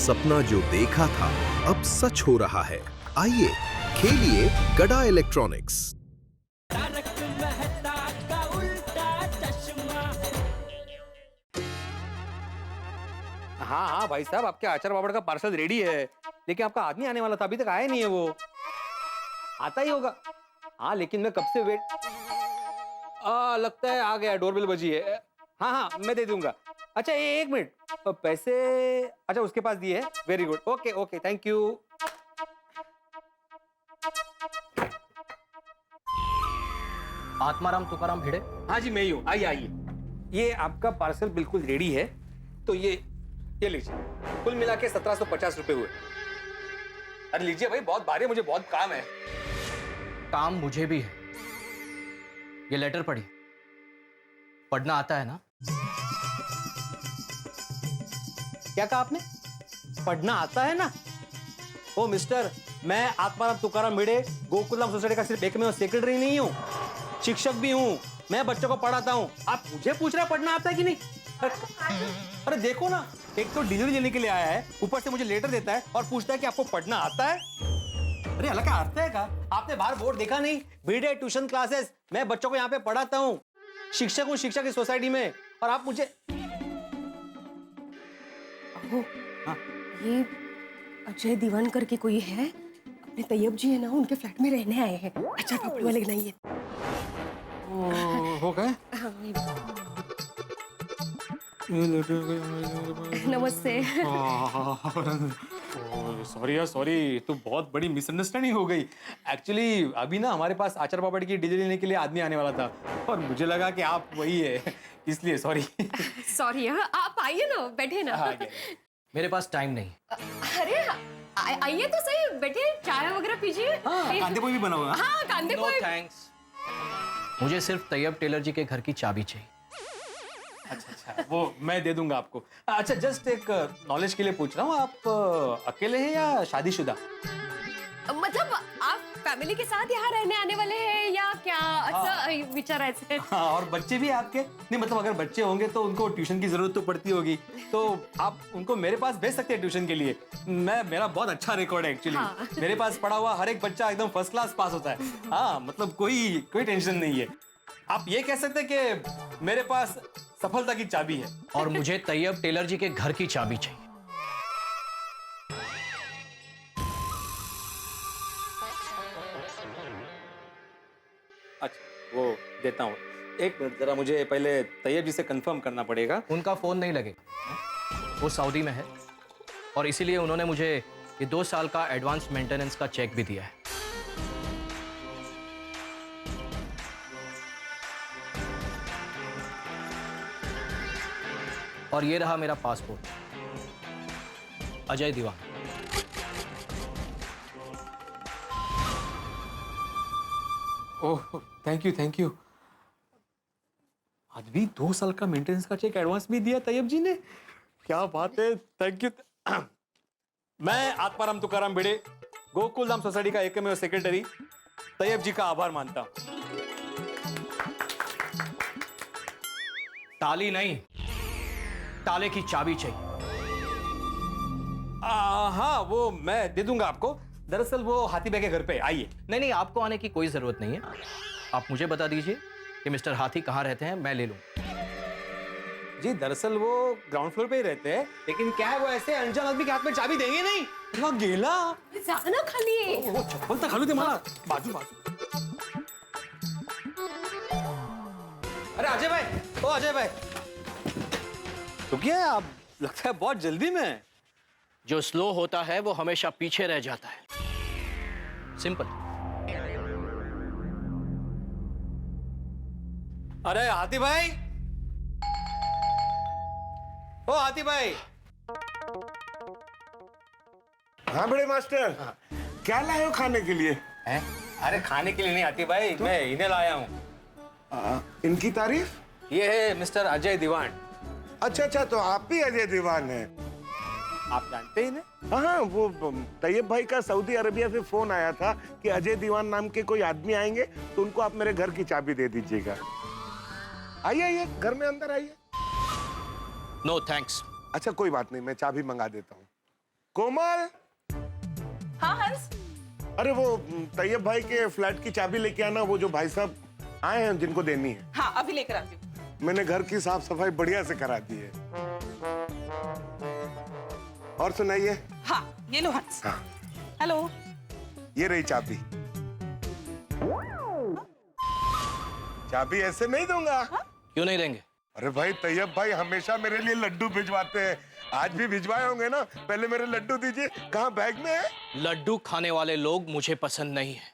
सपना जो देखा था अब सच हो रहा है। आइए खेलिए गड़ा इलेक्ट्रॉनिक्स। हाँ हाँ भाई साहब, आपके आचार पापड़ का पार्सल रेडी है, लेकिन आपका आदमी आने वाला था, अभी तक आया नहीं है। वो आता ही होगा। हाँ लेकिन मैं कब से वेट। लगता है आ गया, डोरबेल बजी है। हाँ हाँ मैं दे दूंगा। अच्छा एक मिनट, पैसे अच्छा उसके पास दिए हैं। Very good, okay okay thank you. Atmaram Tukaram Bhide. हाँ जी मैं ही हूँ, आइए आइए। ये आपका पार्सल बिल्कुल रेडी है, तो ये लीजिए। कुल मिला के 1750 रुपए हुए। अरे लीजिए भाई, बहुत भारी है, मुझे बहुत काम है। काम मुझे भी है। ये लेटर पढ़ी, पढ़ना आता है ना? क्या कहा आपने? पढ़ना आता है ना? ओ मिस्टर, मैं आत्माराम तुकाराम भिड़े गोकुलम सोसाइटी का सिर्फ एकमेव सेक्रेटरी नहीं हूँ, शिक्षक भी हूँ। मैं बच्चों को पढ़ाता हूँ। आप मुझे पूछ रहे हैं पढ़ना आता है कि नहीं? अरे देखो ना, एक तो डिलीवरी लेने के लिए आया है, ऊपर से मुझे लेटर देता है और पूछता है कि आपको पढ़ना आता है। अरे अलग का अर्थ है का? आपने बाहर बोर्ड देखा नहीं? भिड़े ट्यूशन क्लासेस, मैं बच्चों को यहाँ पे पढ़ाता हूँ, शिक्षक हूँ शिक्षा की सोसाइटी में, और आप मुझे। हाँ? ये अजय दीवान करके कोई है, अपने तैयब जी है ना, उनके फ्लैट में रहने आए हैं। अच्छा पापड़ वाले नहीं है। हो गए? नमस्ते। सॉरी यार सॉरी, तो बहुत बड़ी मिसअंडरस्टैंडिंग हो गई। एक्चुअली अभी ना हमारे पास आचार पापड़ की डिलीवरी लेने के लिए आदमी आने वाला था, और मुझे लगा कि आप वही है, इसलिए सॉरी। सॉरी, आप आइए ना, बैठे ना। मेरे पास टाइम नहीं। अरे आइए तो सही, बैठे, चाय वगैरह पीजिए। कांदे पोही भी बना हुआ। हाँ कांदे नो पोही। थैंक्स। मुझे सिर्फ तैयब टेलर जी के घर की चाबी चाहिए। अच्छा, वो मैं दे दूंगा आपको। अच्छा जस्ट एक नॉलेज के लिए पूछ रहा हूँ, आप अकेले हैं या शादीशुदा? मतलब आप फैमिली के साथ यहाँ रहने आने वाले हैं या क्या? अच्छा विचारायचं। हाँ, और बच्चे भी आपके? नहीं मतलब अगर बच्चे होंगे तो उनको ट्यूशन की जरूरत तो पड़ती होगी, तो आप उनको मेरे पास भेज सकते हैं ट्यूशन के लिए। मेरा बहुत अच्छा रिकॉर्ड है एक्चुअली। हाँ। मेरे पास पढ़ा हुआ हर एक बच्चा एकदम फर्स्ट क्लास पास होता है। हाँ मतलब कोई टेंशन नहीं है। आप ये कह सकते हैं कि मेरे पास सफलता की चाबी है। और मुझे तैयब टेलर जी के घर की चाबी चाहिए। अच्छा वो देता हूँ, एक मिनट जरा, मुझे पहले तैयब जी से कंफर्म करना पड़ेगा। उनका फोन नहीं लगेगा, वो सऊदी में है, और इसीलिए उन्होंने मुझे ये 2 साल का एडवांस मेंटेनेंस का चेक भी दिया है। और ये रहा मेरा passport, Ajay Deewan. Oh thank you. आज भी 2 साल का मेंटेनेंस का चेक एडवांस भी दिया तैयब जी ने, क्या बात है, थैंक यू। मैं आत्माराम तुकाराम भिड़े गोकुलधाम सोसाइटी का एकमेव सेक्रेटरी तैयब जी का आभार मानता हूं। ताली नहीं, ताले की चाबी चाहिए। हाँ वो मैं दे दूंगा आपको। दरअसल वो हाथी भाई के घर पे, आइए। नहीं, आपको आने की कोई जरूरत नहीं है। आप मुझे बता दीजिए कि मिस्टर हाथी कहाँ रहते हैं, मैं ले लूं। जी दरअसल वो ग्राउंड फ्लोर पे ही रहते हैं, लेकिन क्या है वो ऐसे अनजान आदमी के हाथ में चाबी देंगे नहीं। वो गेला जाना खाली। वो चप्पल तक खालू दे मला। बाजू। अरे अजय भाई, ओ अजय भाई, तो क्या है आप, लगता है बहुत जल्दी में। जो स्लो होता है वो हमेशा पीछे रह जाता है, सिंपल। अरे हाथी भाई, ओ हाथी भाई। हाँ बड़े मास्टर, क्या लाए हो खाने के लिए? हैं? अरे खाने के लिए नहीं हाथी भाई, मैं इन्हें लाया हूँ। इनकी तारीफ? ये है मिस्टर अजय दीवान। अच्छा, तो आप भी अजय दीवान हैं? आप जानते ही नहीं? हाँ, वो तैयब भाई का सऊदी अरेबिया से फोन आया था कि अजय दीवान नाम के कोई आदमी आएंगे, तो उनको आप मेरे घर की चाबी दे दीजिएगा। आइए घर में अंदर आइए। No thanks. अच्छा कोई बात नहीं, मैं चाबी मंगा देता हूँ। कोमल, हाँ हंस। अरे वो तैयब भाई के फ्लैट की चाबी लेके आना, वो जो भाई साहब आए हैं जिनको देनी है। हाँ अभी लेकर आती हूँ। मैंने घर की साफ सफाई बढ़िया से करा दी है। और सुनाइए। हाँ ये लो हंस। हाँ, हेलो। ये रही चाबी। चाबी ऐसे नहीं दूंगा। क्यों नहीं देंगे? अरे भाई तैयब भाई हमेशा मेरे लिए लड्डू भिजवाते हैं, आज भी भिजवाए होंगे ना। पहले मेरे लड्डू दीजिए। कहाँ बैग में है? लड्डू खाने वाले लोग मुझे पसंद नहीं है।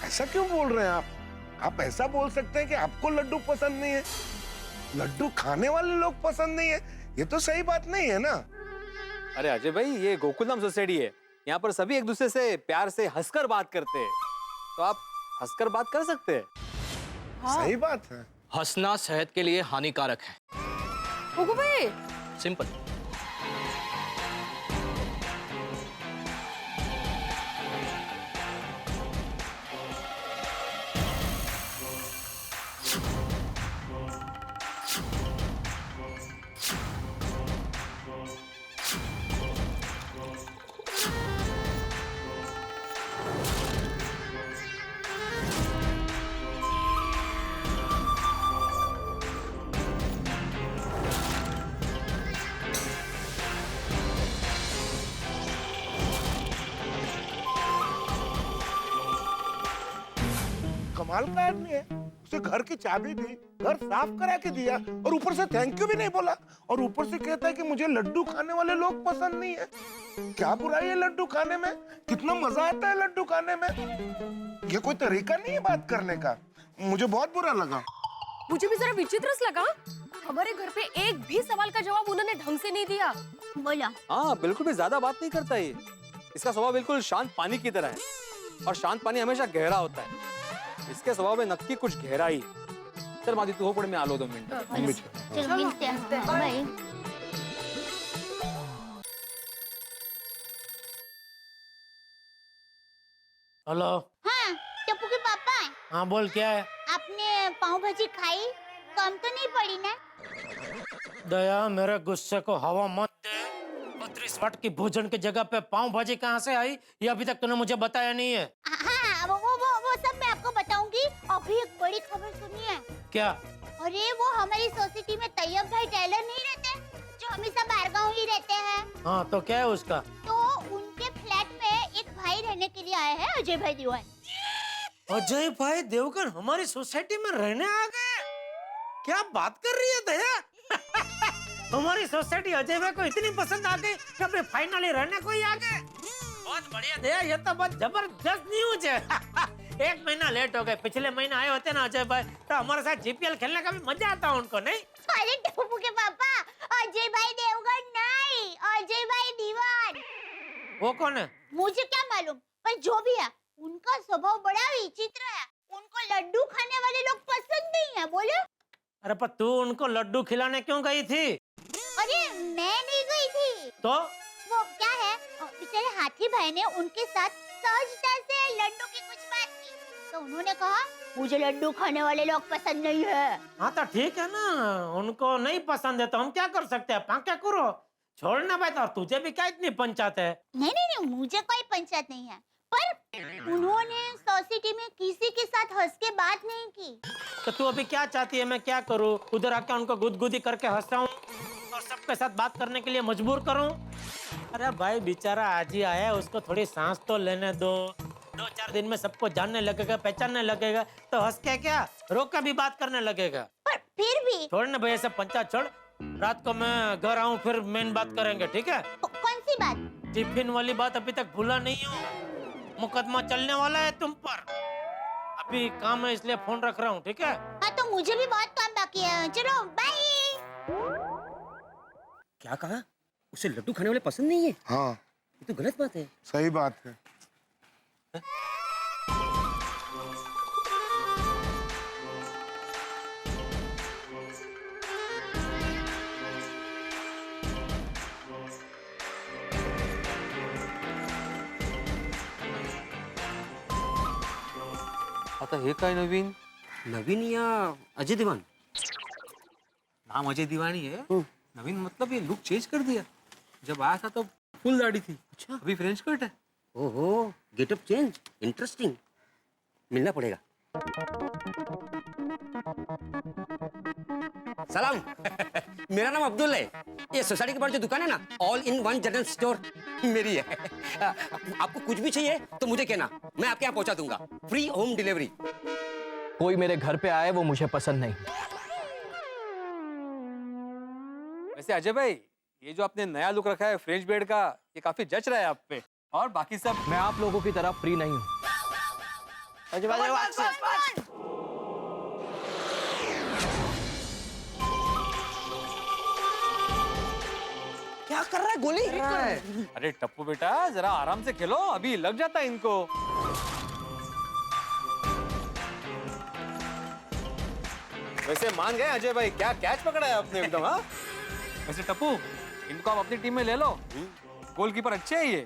ऐसा क्यों बोल रहे हैं आप? आप ऐसा बोल सकते हैं कि आपको लड्डू पसंद नहीं है, लड्डू खाने वाले लोग पसंद नहीं है। ये तो सही बात नहीं है ना। अरे अजय भाई, ये गोकुलधाम सोसाइटी है, यहाँ पर सभी एक दूसरे से प्यार से हंसकर बात करते हैं, तो आप हंसकर बात कर सकते हैं। सही बात है। हंसना सेहत के लिए हानिकारक है। गोकू भाई, सिंपल। कमाल का आदमी है, उसे घर की चाबी दी, घर साफ करा के दिया, और ऊपर से थैंक यू भी नहीं बोला, और ऊपर से कहता है कि मुझे लड्डू खाने वाले लोग पसंद नहीं है। क्या बुराई है लड्डू खाने में? कितना मजा आता है लड्डू खाने में। ये कोई तरीका नहीं है बात करने का। मुझे बहुत बुरा लगा। मुझे भी जरा विचित्र लगा। हमारे घर पे एक भी सवाल का जवाब उन्होंने ढंग से नहीं दिया। बोला हाँ, बिल्कुल भी ज्यादा बात नहीं करता ये। इसका स्वभाव बिल्कुल शांत पानी की तरह है, और शांत पानी हमेशा गहरा होता है। इसके स्वभाव में नक्की कुछ गहराई है। चल मादी, तू हो पड़े, मैं आलो 2 मिनट। चलो मिलते हैं। बाय। हेलो। हाँ टप्पू के पापा, हाँ बोल, क्या है? आपने पाव भाजी खाई? कम तो नहीं पड़ी ना? दया, मेरे गुस्से को हवा मत दे। 32 वाट की भोजन की जगह पे पाव भाजी कहाँ से आई, ये अभी तक तूने मुझे बताया नहीं है। हाँ वो सब मैं आपको बताऊंगी। अभी एक बड़ी खबर सुनिए। क्या? अरे वो हमारी सोसाइटी में तैयब भाई टेलर नहीं रहते, जो हमेशा बारगांव ही रहते हैं। हाँ तो क्या है उसका? तो उनके फ्लैट में एक भाई रहने के लिए आए हैं, अजय भाई दीवान। अजय भाई देवगन हमारी सोसाइटी में रहने आ गए? क्या बात कर रही है दया? हमारी सोसाइटी अजय भाई को इतनी पसंद आ गई कि अभी फाइनली रहने को ही आ गए। बहुत बढ़िया दया, ये तो बहुत जबरदस्त न्यूज है। 1 महीना लेट हो गए। पिछले महीने आए होते ना अजय भाई, तो हमारे साथ जीपीएल खेलने का भी मजा आता उनको, नहीं? अरे टप्पू के पापा, अजय भाई देवगन नहीं, अजय भाई दीवान। वो कौन है? मुझे क्या मालूम, पर जो भी है उनका स्वभाव बड़ा विचित्र है। उनको लड्डू खाने वाले लोग पसंद नहीं है। बोले? अरे पर तू उनको लड्डू खिलाने क्यों गई थी? अरे मैं नहीं गई थी। तो वो क्या है, बेचारे हाथी भाई ने उनके साथ सहजता से लड्डू की कुछ बात की, तो उन्होंने कहा मुझे लड्डू खाने वाले लोग पसंद नहीं है। हाँ तो ठीक है ना, उनको नहीं पसंद है तो हम क्या कर सकते हैं? क्या करो, छोड़ना भाई। तो तुझे भी क्या इतनी पंचायत है? नहीं, मुझे कोई पंचायत नहीं है, पर उन्होंने सोसाइटी में किसी के साथ हंस के बात नहीं की। तो तू अभी क्या चाहती है मैं क्या करूँ? उधर आके उनको गुदगुदी करके हंसाऊं और सबके साथ बात करने के लिए मजबूर करूं? अरे भाई बेचारा आज ही आया है, उसको थोड़ी सांस तो लेने दो। 2-4 दिन में सबको जानने लगेगा, पहचानने लगेगा, तो हंस के क्या रोक के भी बात करने लगेगा। पर फिर भी छोड़ ना भाई, सब पंचायत छोड़। रात को मैं घर आऊं फिर मेन बात करेंगे, ठीक है? कौन सी बात? टिफिन वाली बात अभी तक भूला नहीं हूँ। मुकदमा चलने वाला है तुम पर। अभी काम है इसलिए फोन रख रहा हूँ, ठीक है? हाँ तो मुझे भी बहुत काम बाकी है। चलो बाय। क्या कहा? उसे लड्डू खाने वाले पसंद नहीं है? हाँ, ये तो गलत बात है। सही बात है। आता हे काय नवीन? नवीन या अजय देवान? नाम अजय दीवानी है। नवीन मतलब ये लुक चेंज कर दिया। जब आया था तो फुल दाढ़ी थी। अच्छा। अभी फ्रेंच कट है। ओहो, गेटअप चेंज, इंटरेस्टिंग। मिलना पड़ेगा। सलाम। मेरा नाम अब्दुल है। ये सोसाइटी के बाहर जो दुकान है ना, all in one general store, मेरी है। आपको कुछ भी चाहिए तो मुझे कहना, मैं आपके यहाँ पहुंचा दूंगा। Free home delivery. कोई मेरे घर पे आए वो मुझे पसंद नहीं। वैसे अजय भाई, ये जो आपने नया लुक रखा है फ्रेंच बियर्ड का, ये काफी जच रहा है आप पे। और बाकी सब मैं आप लोगों की तरह फ्री नहीं हूँ। क्या कर रहा है? गोली अरे टप्पू बेटा, जरा आराम से खेलो, अभी लग जाता है इनको। वैसे मान गए अजय भाई, क्या कैच पकड़ा है आपने एकदम। हाँ वैसे टप्पू, इनको आप अपनी टीम में ले लो। गोलकीपर अच्छे है ये।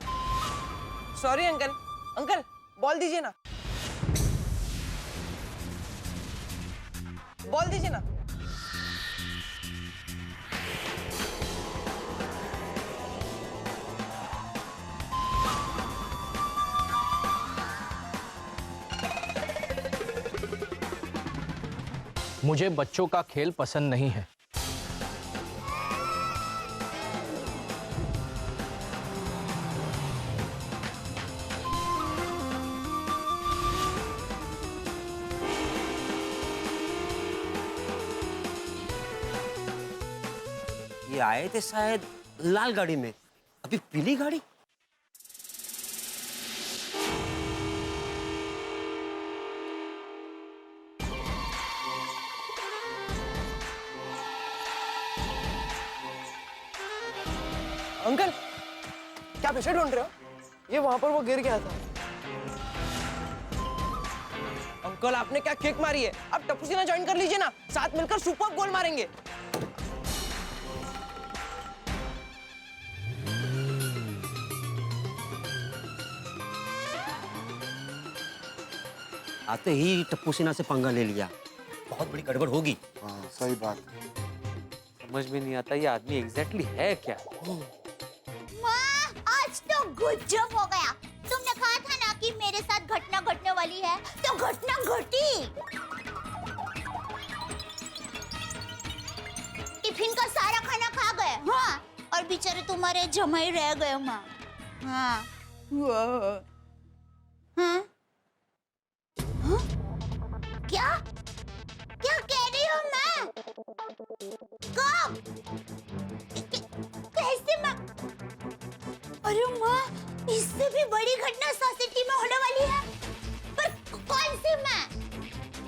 सॉरी अंकल, अंकल बॉल दीजिए ना, बॉल दीजिए ना। मुझे बच्चों का खेल पसंद नहीं है। ये आए थे शायद लाल गाड़ी में, अभी पीली गाड़ी। अंकल, क्या पीछे ढूंढ रहे हो? ये वहां पर वो गिर गया था। अंकल आपने क्या किक मारी है? आप टप्पू सीना ज्वाइन कर लीजिए ना, साथ मिलकर सुपर गोल मारेंगे। आते ही टप्पू सिन्हा से पंगा ले लिया, बहुत बड़ी गड़बड़ होगी। हाँ सही बात। समझ में नहीं आता ये आदमी एग्जैक्टली है क्या। माँ, आज तो गजब हो गया। तुमने कहा था ना कि मेरे साथ घटना घटने वाली है, तो घटना घटी। टिफिन का सारा खाना खा गए। हाँ, और बेचारे तुम्हारे जमाई रह गए माँ। हाँ हाँ हाँ? क्या क्या कह रही हो मैं? कब? कैसे माँ? अरे माँ, इससे भी बड़ी घटना सोसाइटी में होने वाली है। पर कौन सी माँ?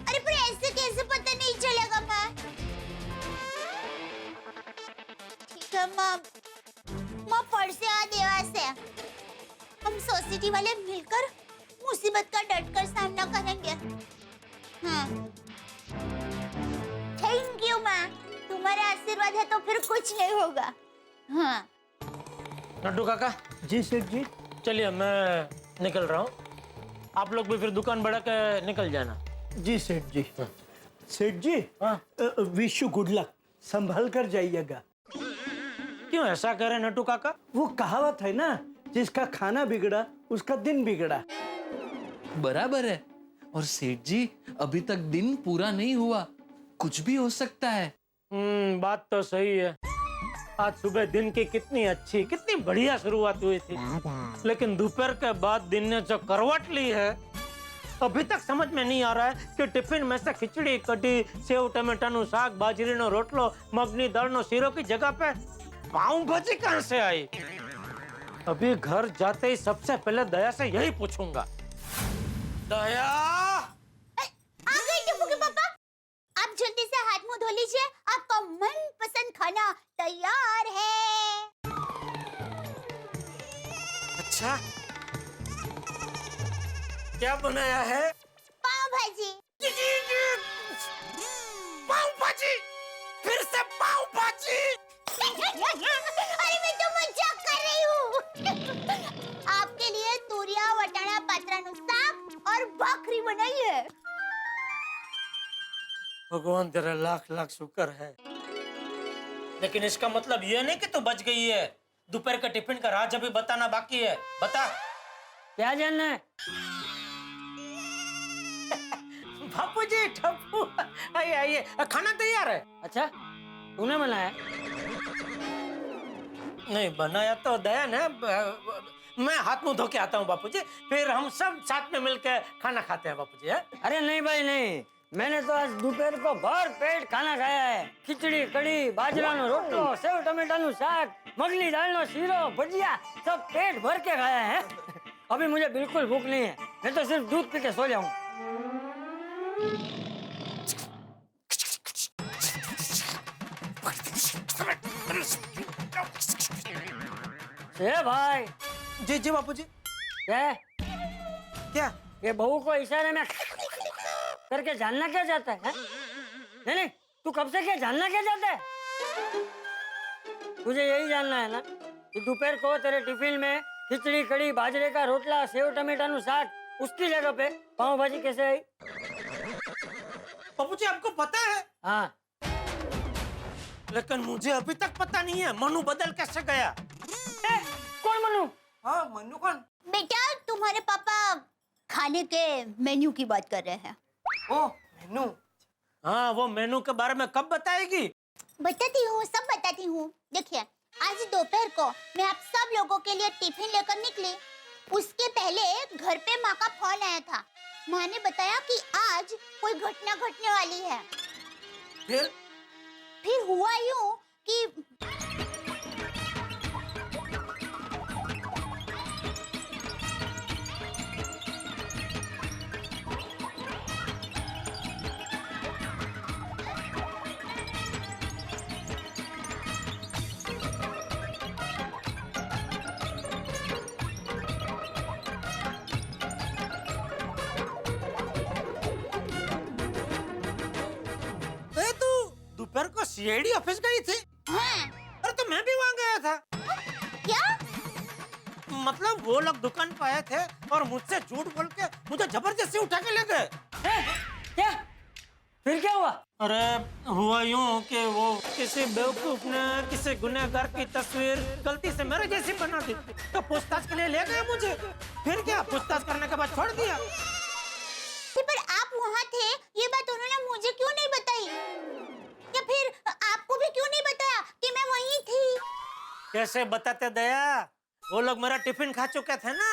अरे पर ऐसे कैसे पता नहीं चलेगा माँ? ठीक है माँ, माँ परसे आ देवा से हम सोसाइटी वाले मिलकर मुसीबत का डटकर सामना करेंगे। हाँ, थैंक यू माँ, तुम्हारा आशीर्वाद है तो फिर कुछ नहीं होगा। हाँ। नड्डू काका। जी सेठ जी। चलिए मैं निकल रहा हूँ, आप लोग भी फिर दुकान बढ़ा के निकल जाना। जी सेठ जी। सेठ जी, विश यू गुड लक, संभल कर जाइएगा। क्यों ऐसा कह रहे नट्टू काका? वो कहावत है ना, जिसका खाना बिगड़ा उसका दिन बिगड़ा। बराबर है। और सेठ जी, अभी तक दिन पूरा नहीं हुआ, कुछ भी हो सकता है। बात तो सही है। आज सुबह दिन की कितनी अच्छी, कितनी बढ़िया शुरुआत हुई थी, लेकिन दोपहर के बाद दिन ने जो करवट ली है, अभी तक समझ में नहीं आ रहा है कि टिफिन में से खिचड़ी, कढ़ी, सेव टमाटर नु साग, बाजरी नो रोटलो, मगनी दाल नो सीरो की जगह पे पाव भाजी कहां से आई? अभी घर जाते ही सबसे पहले दया से यही पूछूंगा। दया, आ गए टप्पू के पापा। आप जल्दी से हाथ मुंह धो लीजिए, आपका मनपसंद खाना तैयार है। अच्छा, क्या बनाया है? पाव भाजी। पाव भाजी? फिर से पाव भाजी? अरे मैं तो मजाक कर रही हूँ। आपके लिए तूरिया वटाना पात्रानु साग और भाकरी बनाई है। भगवान तेरा लाख लाख शुक्र है, लेकिन इसका मतलब ये नहीं कि तू बच गई है। दोपहर का टिफिन का राज अभी बताना बाकी है। बता क्या जानना है? बापू जी, ठप्पू, आइए आइए, खाना तैयार है। अच्छा, तूने बनाया? नहीं बनाया तो दया ने, मैं हाथ मुंह धो के आता हूँ बापू जी, फिर हम सब साथ में मिलकर खाना खाते हैं बापू जी। अरे नहीं भाई नहीं, मैंने तो आज दोपहर को भर पेट खाना खाया है। खिचड़ी, कड़ी, बाजरानो रोटलो, सेव टमेटाનું શાક, मगली दालનો શીરો, भजिया, सब पेट भर के खाया है। अभी मुझे बिल्कुल भूख नहीं है, मैं तो सिर्फ दूध पी के सो जाऊं। भाई। जी जी बापू जी। क्या क्या? ये बहू को इशारे में करके जानना क्या चाहता है? नहीं नहीं, तू कब से क्या जानना क्या चाहता है? तुझे यही जानना है ना कि दोपहर को तेरे टिफिन में खिचड़ी, कड़ी, बाजरे का रोटला, सेव टमेटाનું શાક, उसकी जगह पे पाव भाजी कैसे आई? बापू जी आपको पता है? हाँ। लेकिन मुझे अभी तक पता नहीं है मनु बदल कैसे गया। कौन मनु? हाँ मनु कौन? बेटा तुम्हारे पापा खाने के मेन्यू की बात कर रहे हैं। ओ मेनू। हाँ वो मेनू के बारे में कब बताएगी? बताती हूँ, सब बताती हूँ। देखिए आज दोपहर को मैं आप सब लोगों के लिए टिफिन लेकर निकली। उसके पहले घर पे माँ का फोन आया था। माँ ने बताया कि आज कोई घटना घटने वाली है। फिर हुआ यूँ कि दोपहर को सीआईडी ऑफिस गई थी? हाँ। अरे तो मैं भी वहाँ गया था। क्या? मतलब वो लोग दुकान पे आए थे और मुझसे झूठ बोल के मुझे जबरदस्ती उठा के ले गए। क्या? फिर क्या हुआ? अरे हुआ यूँ कि वो किसी बेवकूफ ने किसी गुनहगार की तस्वीर गलती से मेरे जैसी बना दी, तो पूछताछ के लिए ले गए मुझे। फिर क्या, पूछताछ करने के बाद छोड़ दिया। पर आप वहाँ थे, ये बात उन्होंने मुझे क्यों नहीं बताई? या फिर आपको भी क्यों नहीं बताया कि मैं वहीं थी? कैसे बताते दया, वो लोग मेरा टिफिन खा चुके थे ना,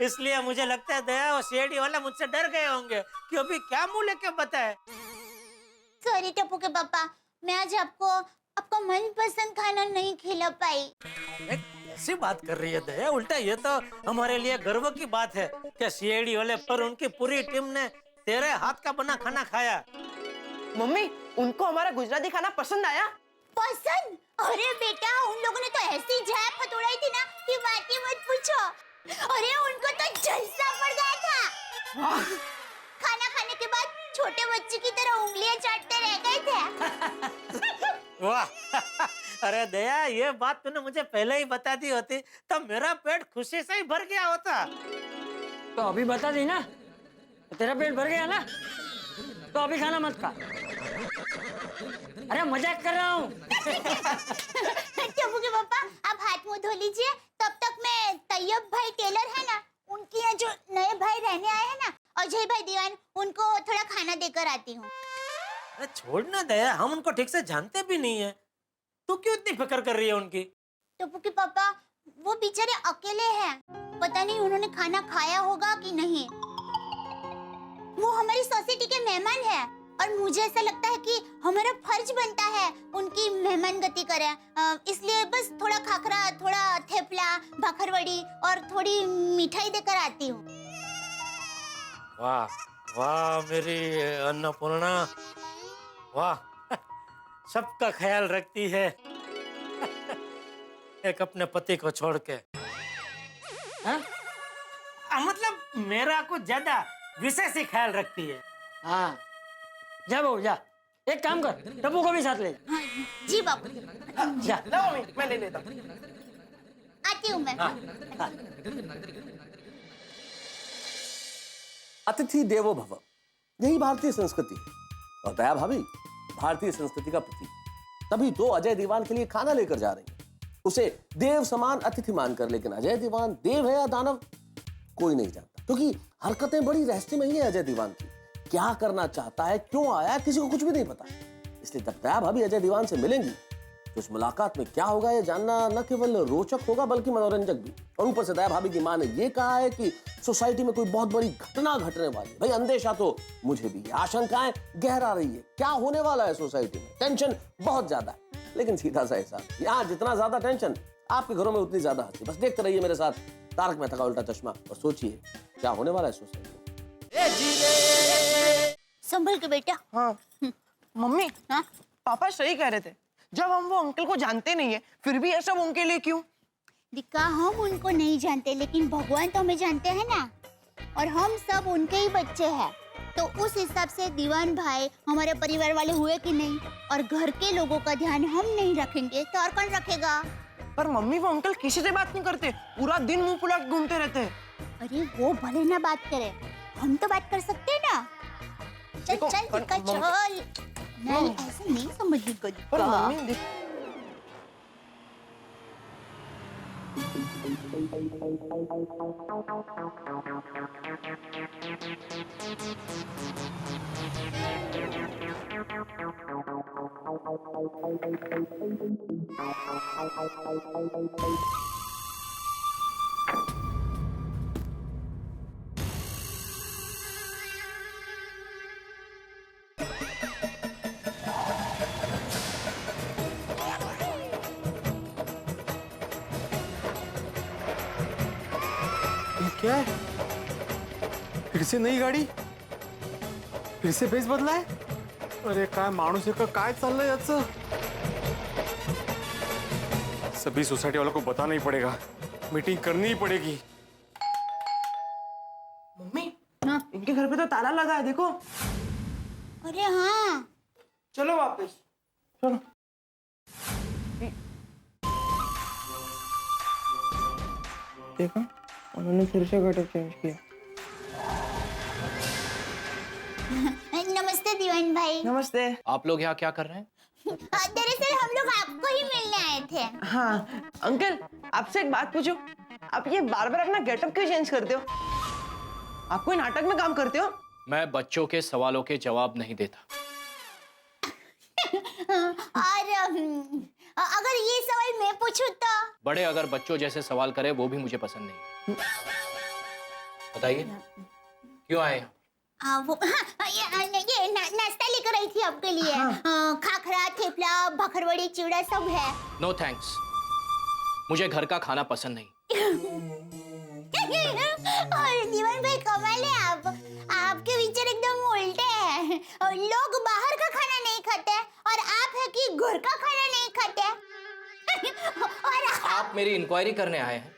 इसलिए मुझे लगता है दया वो सीआईडी वाले मुझसे डर गए होंगे कि अभी क्या मुंह लेके बताए। सॉरी टप्पू के पापा, मैं आज आपको आपका मनपसंद खाना नहीं खिला पाई। ऐसी बात कर रही है दया, उल्टा ये तो हमारे लिए गर्व की बात है कि सीआईडी वाले पर उनकी पूरी टीम ने तेरे हाथ का बना खाना खाया। मम्मी उनको हमारा गुजराती खाना पसंद आया? पसंद? अरे बेटा उन लोगों ने तो ऐसी झाप फतोड़ाई थी ना कि बात ही मत पूछो। अरे उनको तो जलसा पड़ गया था। खाना खाने के बाद छोटे बच्चे की तरह उंगलियां चाटते रह गए थे। वाह अरे दया, ये बात तूने मुझे पहले ही बता दी होती तो मेरा पेट खुशी से ही भर गया होता। तो अभी बता दी ना, तेरा पेट भर गया ना, तो अभी खाना मत खा। अरे मजाक कर रहा हूँ। टप्पू के पापा आप हाथ मुंह धो लीजिए, तब तक मैं तैयब भाई टेलर है ना, उनके यहाँ जो नए भाई रहने आए हैं ना, अजय भाई दीवान, उनको थोड़ा खाना देकर आती हूँ। अरे छोड़ ना दया, हम उनको ठीक से जानते भी नहीं है, तू क्यों इतनी फिक्र कर रही है उनकी? टप्पू के पापा वो बेचारे अकेले हैं, पता नहीं उन्होंने खाना खाया होगा कि नहीं। वो हमारी सोसाइटी के मेहमान हैं और मुझे ऐसा लगता है कि हमारा फर्ज बनता है उनकी मेहमान गति करें, इसलिए बस थोड़ा खाखरा, थोड़ा थेपला, भाखरवड़ी और थोड़ी मिठाई देकर आती हूँ। वाह वाह मेरी अन्नपूर्णा, वाह सबका ख्याल रखती है। एक अपने पति को छोड़ के। मतलब मेरा कुछ ज्यादा विशेष ही ख्याल रखती है। हाँ जा बहू जा, एक काम कर, टप्पू को भी साथ ले। हाँ, जी बाबू। जा। मैं ले लेता हूँ। आती हूँ मैं। अतिथि देवो भव, यही भारतीय संस्कृति है। और दया भाभी भारतीय संस्कृति का प्रतीक। तभी तो अजय दीवान के लिए खाना लेकर जा रही है। उसे देव समान अतिथि मानकर, लेकिन अजय दीवान देव है या दानव कोई नहीं जानता, क्योंकि हरकतें बड़ी रहस्यमयी है अजय दीवान की। क्या करना चाहता है, क्यों आया है, किसी को कुछ भी नहीं पता। इसलिए जब दया भाभी अजय दीवान से मिलेंगी तो उस मुलाकात में क्या होगा ये जानना न केवल रोचक होगा बल्कि मनोरंजक भी। और ऊपर से दया भाभी की मां ने ये कहा है कि सोसाइटी में कोई बहुत बड़ी घटना घटने वाली है। भाई अंदेशा तो मुझे भी है, आशंकाएं गहरा रही है। क्या होने वाला है सोसाइटी में, टेंशन बहुत ज्यादा है। लेकिन सीधा सा हिसाब, यहाँ जितना ज्यादा टेंशन आपके घरों में उतनी ज्यादा हंसी। बस देखते रहिए मेरे साथ तारक मेहता का उल्टा चश्मा और सोचिए क्या होने वाला है सोसाइटी में। संभल के बेटा। हाँ मम्मी, हाँ? पापा सही कह रहे थे। जब हम वो अंकल को जानते नहीं है फिर भी ये सब उनके लिए क्यों? दिक्का, हम उनको नहीं जानते लेकिन भगवान तो हमें जानते हैं ना, और हम सब उनके ही बच्चे हैं। तो उस हिसाब से दीवान भाई हमारे परिवार वाले हुए कि नहीं, और घर के लोगों का ध्यान हम नहीं रखेंगे तो और कौन रखेगा? पर मम्मी वो अंकल किसी से बात नहीं करते, पूरा दिन मुंह फुला के घूमते रहते हैं। अरे वो भले ना बात करे, हम तो बात कर सकते हैं ना। चल देखो, चल दिक्का, चल। नहीं ऐसे नहीं समझी पर दिक्का। मम्मी क्या है? फिर से नई गाडी, फिर से बेस बदलाय. अरे काय माणूस आहे का, काय चाललंय याचं? सभी सोसाइटी वालों को बताना ही पड़ेगा, मीटिंग करनी ही पड़ेगी. मम्मी इनके घर पे तो ताला लगा है, देखो. अरे हाँ, चलो वापस चलो. देखो उन्होंने फिर से घटक चेंज किया. नमस्ते दीवान भाई. नमस्ते. आप लोग यहाँ क्या कर रहे हैं? दरअसल हम लोग आपको ही मिलने आए थे. हाँ अंकल, आपसे एक बात पूछो, आप ये बार बार अपना गेटअप क्यों चेंज करते हो? आप कोई नाटक में काम करते हो? मैं बच्चों के सवालों के जवाब नहीं देता. और अगर ये सवाल मैं पूछूं तो? बड़े अगर बच्चों जैसे सवाल करे वो भी मुझे पसंद नहीं. बताइए क्यों आए? ये नाश्ता लेकर आई थी आपके लिए. खाखरा, थेपला, भाखरवड़ी, चिवड़ा सब है. नो थैंक्स, मुझे घर का खाना पसंद नहीं. और दीवान भाई कमाल है आप. आपके विचार एकदम उल्टे हैं. लोग बाहर का खाना नहीं खाते और आप है कि घर का खाना नहीं खाते. और आप मेरी इंक्वायरी करने आए हैं.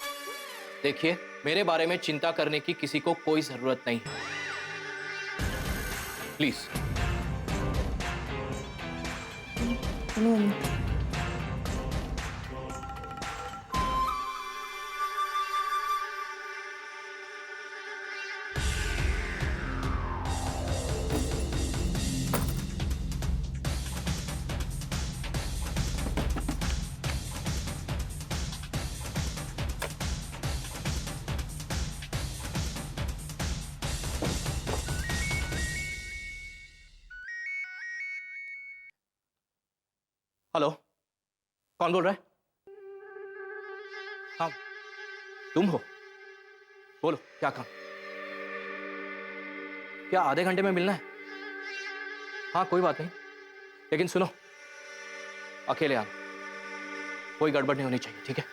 देखिए, मेरे बारे में चिंता करने की किसी को कोई जरूरत नहीं है. प्लीज. हेलो, कौन बोल रहा है? हाँ, तुम हो? बोलो, क्या काम? क्या आधे घंटे में मिलना है? हाँ, कोई बात नहीं, लेकिन सुनो, अकेले आना, कोई गड़बड़ नहीं होनी चाहिए, ठीक है?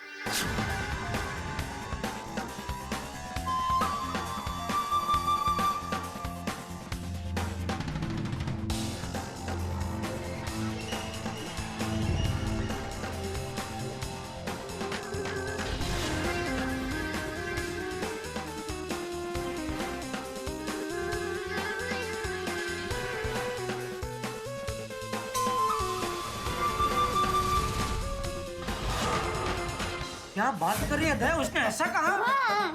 क्या बात कर रही है दया, उसने ऐसा कहा?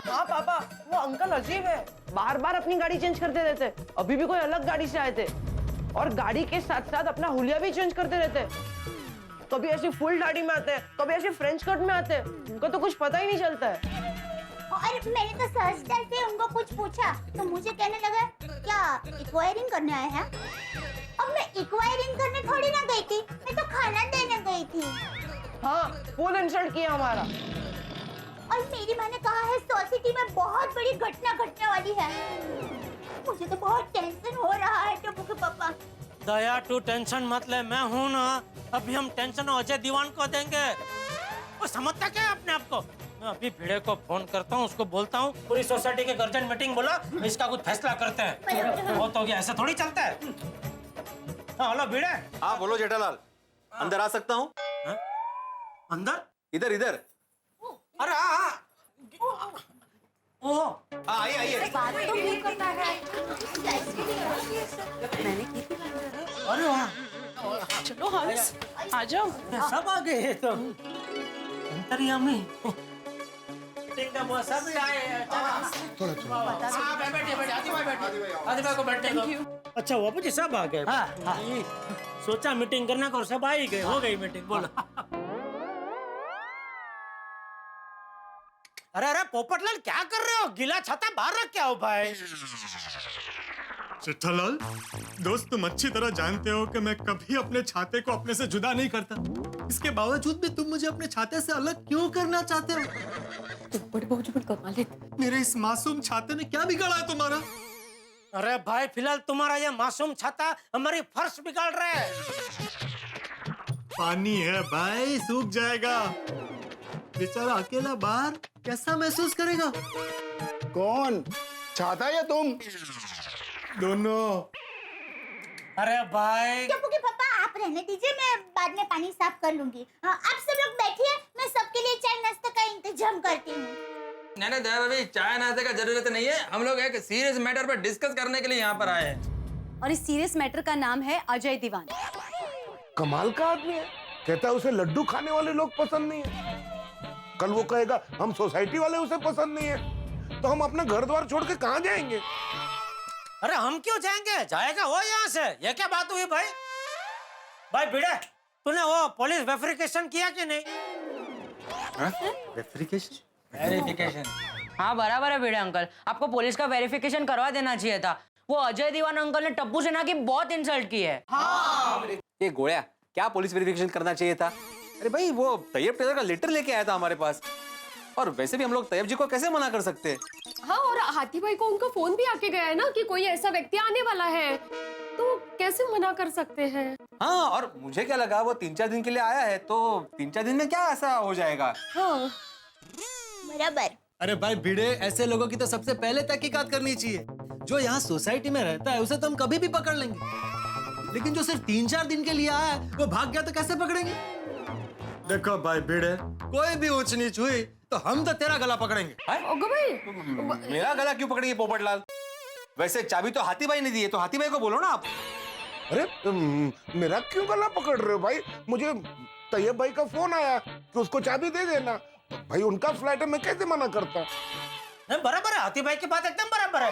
हाँ पापा, वो अंकल अजीब है, बार बार अपनी गाड़ी चेंज करते रहते. अभी भी कोई अलग गाड़ी से आए थे और गाड़ी के साथ साथ अपना हुलिया भी चेंज करते रहते. कभी ऐसी फुल दाढ़ी में आते हैं, कभी ऐसी फ्रेंच कट में आते हैं, उनको तो कुछ पता ही नहीं चलता है। और मैंने तो सहजता से उनको कुछ पूछा तो मुझे कहने लगा क्या इक्वायरिंग करने आए हैं। अब मैं इक्वायरिंग करने थोड़ी ना गई थी, मैं तो खाना देने गई थी। हाँ, फुल इंसल्ट किया हमारा। और मेरी माँ ने कहा है सोसाइटी में बहुत बड़ी घटना घटने वाली है। मुझे तो बहुत टेंशन हो रहा है टप्पू के पापा। दया तू टेंशन मत ले, मैं हूं ना। अभी हम टेंशन अजय दीवान को देंगे। वो समझता क्या है अपने आप को? मैं अभी भिड़े को फोन करता हूँ, उसको बोलता हूँ पूरी सोसाइटी के गर्जन मीटिंग बोला, इसका कुछ फैसला करते हैं। बहुत हो गया, ऐसा थोड़ी चलता है। हाँ, हेलो भिड़े। हाँ बोलो जेठालाल, अंदर आ सकता हूँ? अंदर? इधर इधर। अरे हाँ। ओ आइए आइए। बात तो नहीं करता है। मैंने की थी। अरे वाह, चलो हंस, आ जाओ। सब आ गए तो अंतर्यामी। सब आए। बैठे को बैठने दो। अच्छा बाबू जी सब आ गए। हाँ। सोचा मीटिंग करने को, सब आ ही गए। हो गई मीटिंग, बोलो। अरे अरे पोपटलाल क्या कर रहे हो? गीला छाता बाहर रख क्या हो भाई? जेठालाल दोस्त, तुम अच्छी तरह जानते हो कि मैं कभी अपने छाते को अपने से जुदा नहीं करता। इसके बावजूद भी तुम मुझे अपने छाते से अलग क्यों करना चाहते हो? बड़े बाबूजी बड़ कमाल है। मेरे इस मासूम छाते ने क्या बिगाड़ा है तुम्हारा? अरे भाई फिलहाल तुम्हारा ये मासूम छाता हमारी फर्श बिगाड़ रहा है। पानी है भाई, सूख जाएगा। बेचारा अकेला बाहर कैसा महसूस करेगा? कौन, छाता या तुम? दोनों। अरे भाई टप्पू के पापा आप रहने दीजिए, मैं बाद में पानी साफ कर लूंगी। हाँ, आप सब लोग बैठिए, मैं सबके लिए चाय नाश्ते का इंतजाम करती हूँ। नहीं दया भाभी, चाय नाश्ते का जरूरत नहीं है। हम लोग एक सीरियस मैटर पर डिस्कस करने के लिए यहाँ पर आए हैं। और इस सीरियस मैटर का नाम है अजय दीवान। कमाल का आदमी है, कहता है उसे लड्डू खाने वाले लोग पसंद नहीं है। कल वो कहेगा हम सोसाइटी वाले उसे पसंद नहीं है, तो हम अपना घर द्वार छोड़ के कहाँ जाएंगे? अरे हम क्यों जाएंगे? जाएगा वो यहाँ से। ये क्या बात हुई भाई? भाई भिड़े, तूने वो पुलिस वेरिफिकेशन किया कि नहीं? वेरिफिकेशन? हाँ बराबर है भिड़े अंकल, आपको पुलिस का वेरिफिकेशन करवा देना चाहिए था। वो अजय दीवान अंकल ने टप्पू सेना की बहुत इंसल्ट की है। हाँ। ये गोया क्या पुलिस वेरिफिकेशन करना चाहिए था? अरे भाई वो तैयब टेलर का लेटर लेके आया था हमारे पास, और वैसे भी हम लोग तैयब जी को कैसे मना कर सकते हैं? हाँ, और हाथी भाई को उनका फोन भी आके गया है ना कि कोई ऐसा व्यक्ति आने वाला है, तो कैसे मना कर सकते हैं? हाँ, और मुझे क्या लगा वो 3-4 दिन के लिए आया है, तो 3-4 दिन में क्या ऐसा हो जाएगा? हाँ बराबर। अरे भाई भिड़े, ऐसे लोगों की तो सबसे पहले तहकीकात करनी चाहिए। जो यहाँ सोसाइटी में रहता है उसे तो हम कभी भी पकड़ लेंगे, लेकिन जो सिर्फ 3-4 दिन के लिए आया है वो भाग गया तो कैसे पकड़ेंगे? देखो भाई भिड़े, कोई भी ऊंच नीच हुई तो हम तो तेरा गला पकड़ेंगे। मेरा गला क्यों पकड़ेंगे पोपटलाल? वैसे चाबी तो हाथी भाई ने दी है, तो हाथी भाई को बोलो ना आप। अरे मेरा क्यों गला पकड़ रहे हो भाई? मुझे तैयब भाई का फोन आया कि उसको चाबी दे देना। तो भाई उनका फ्लैट है, मैं कैसे मना करता? बराबर है, हाथी भाई की बात एकदम बराबर है।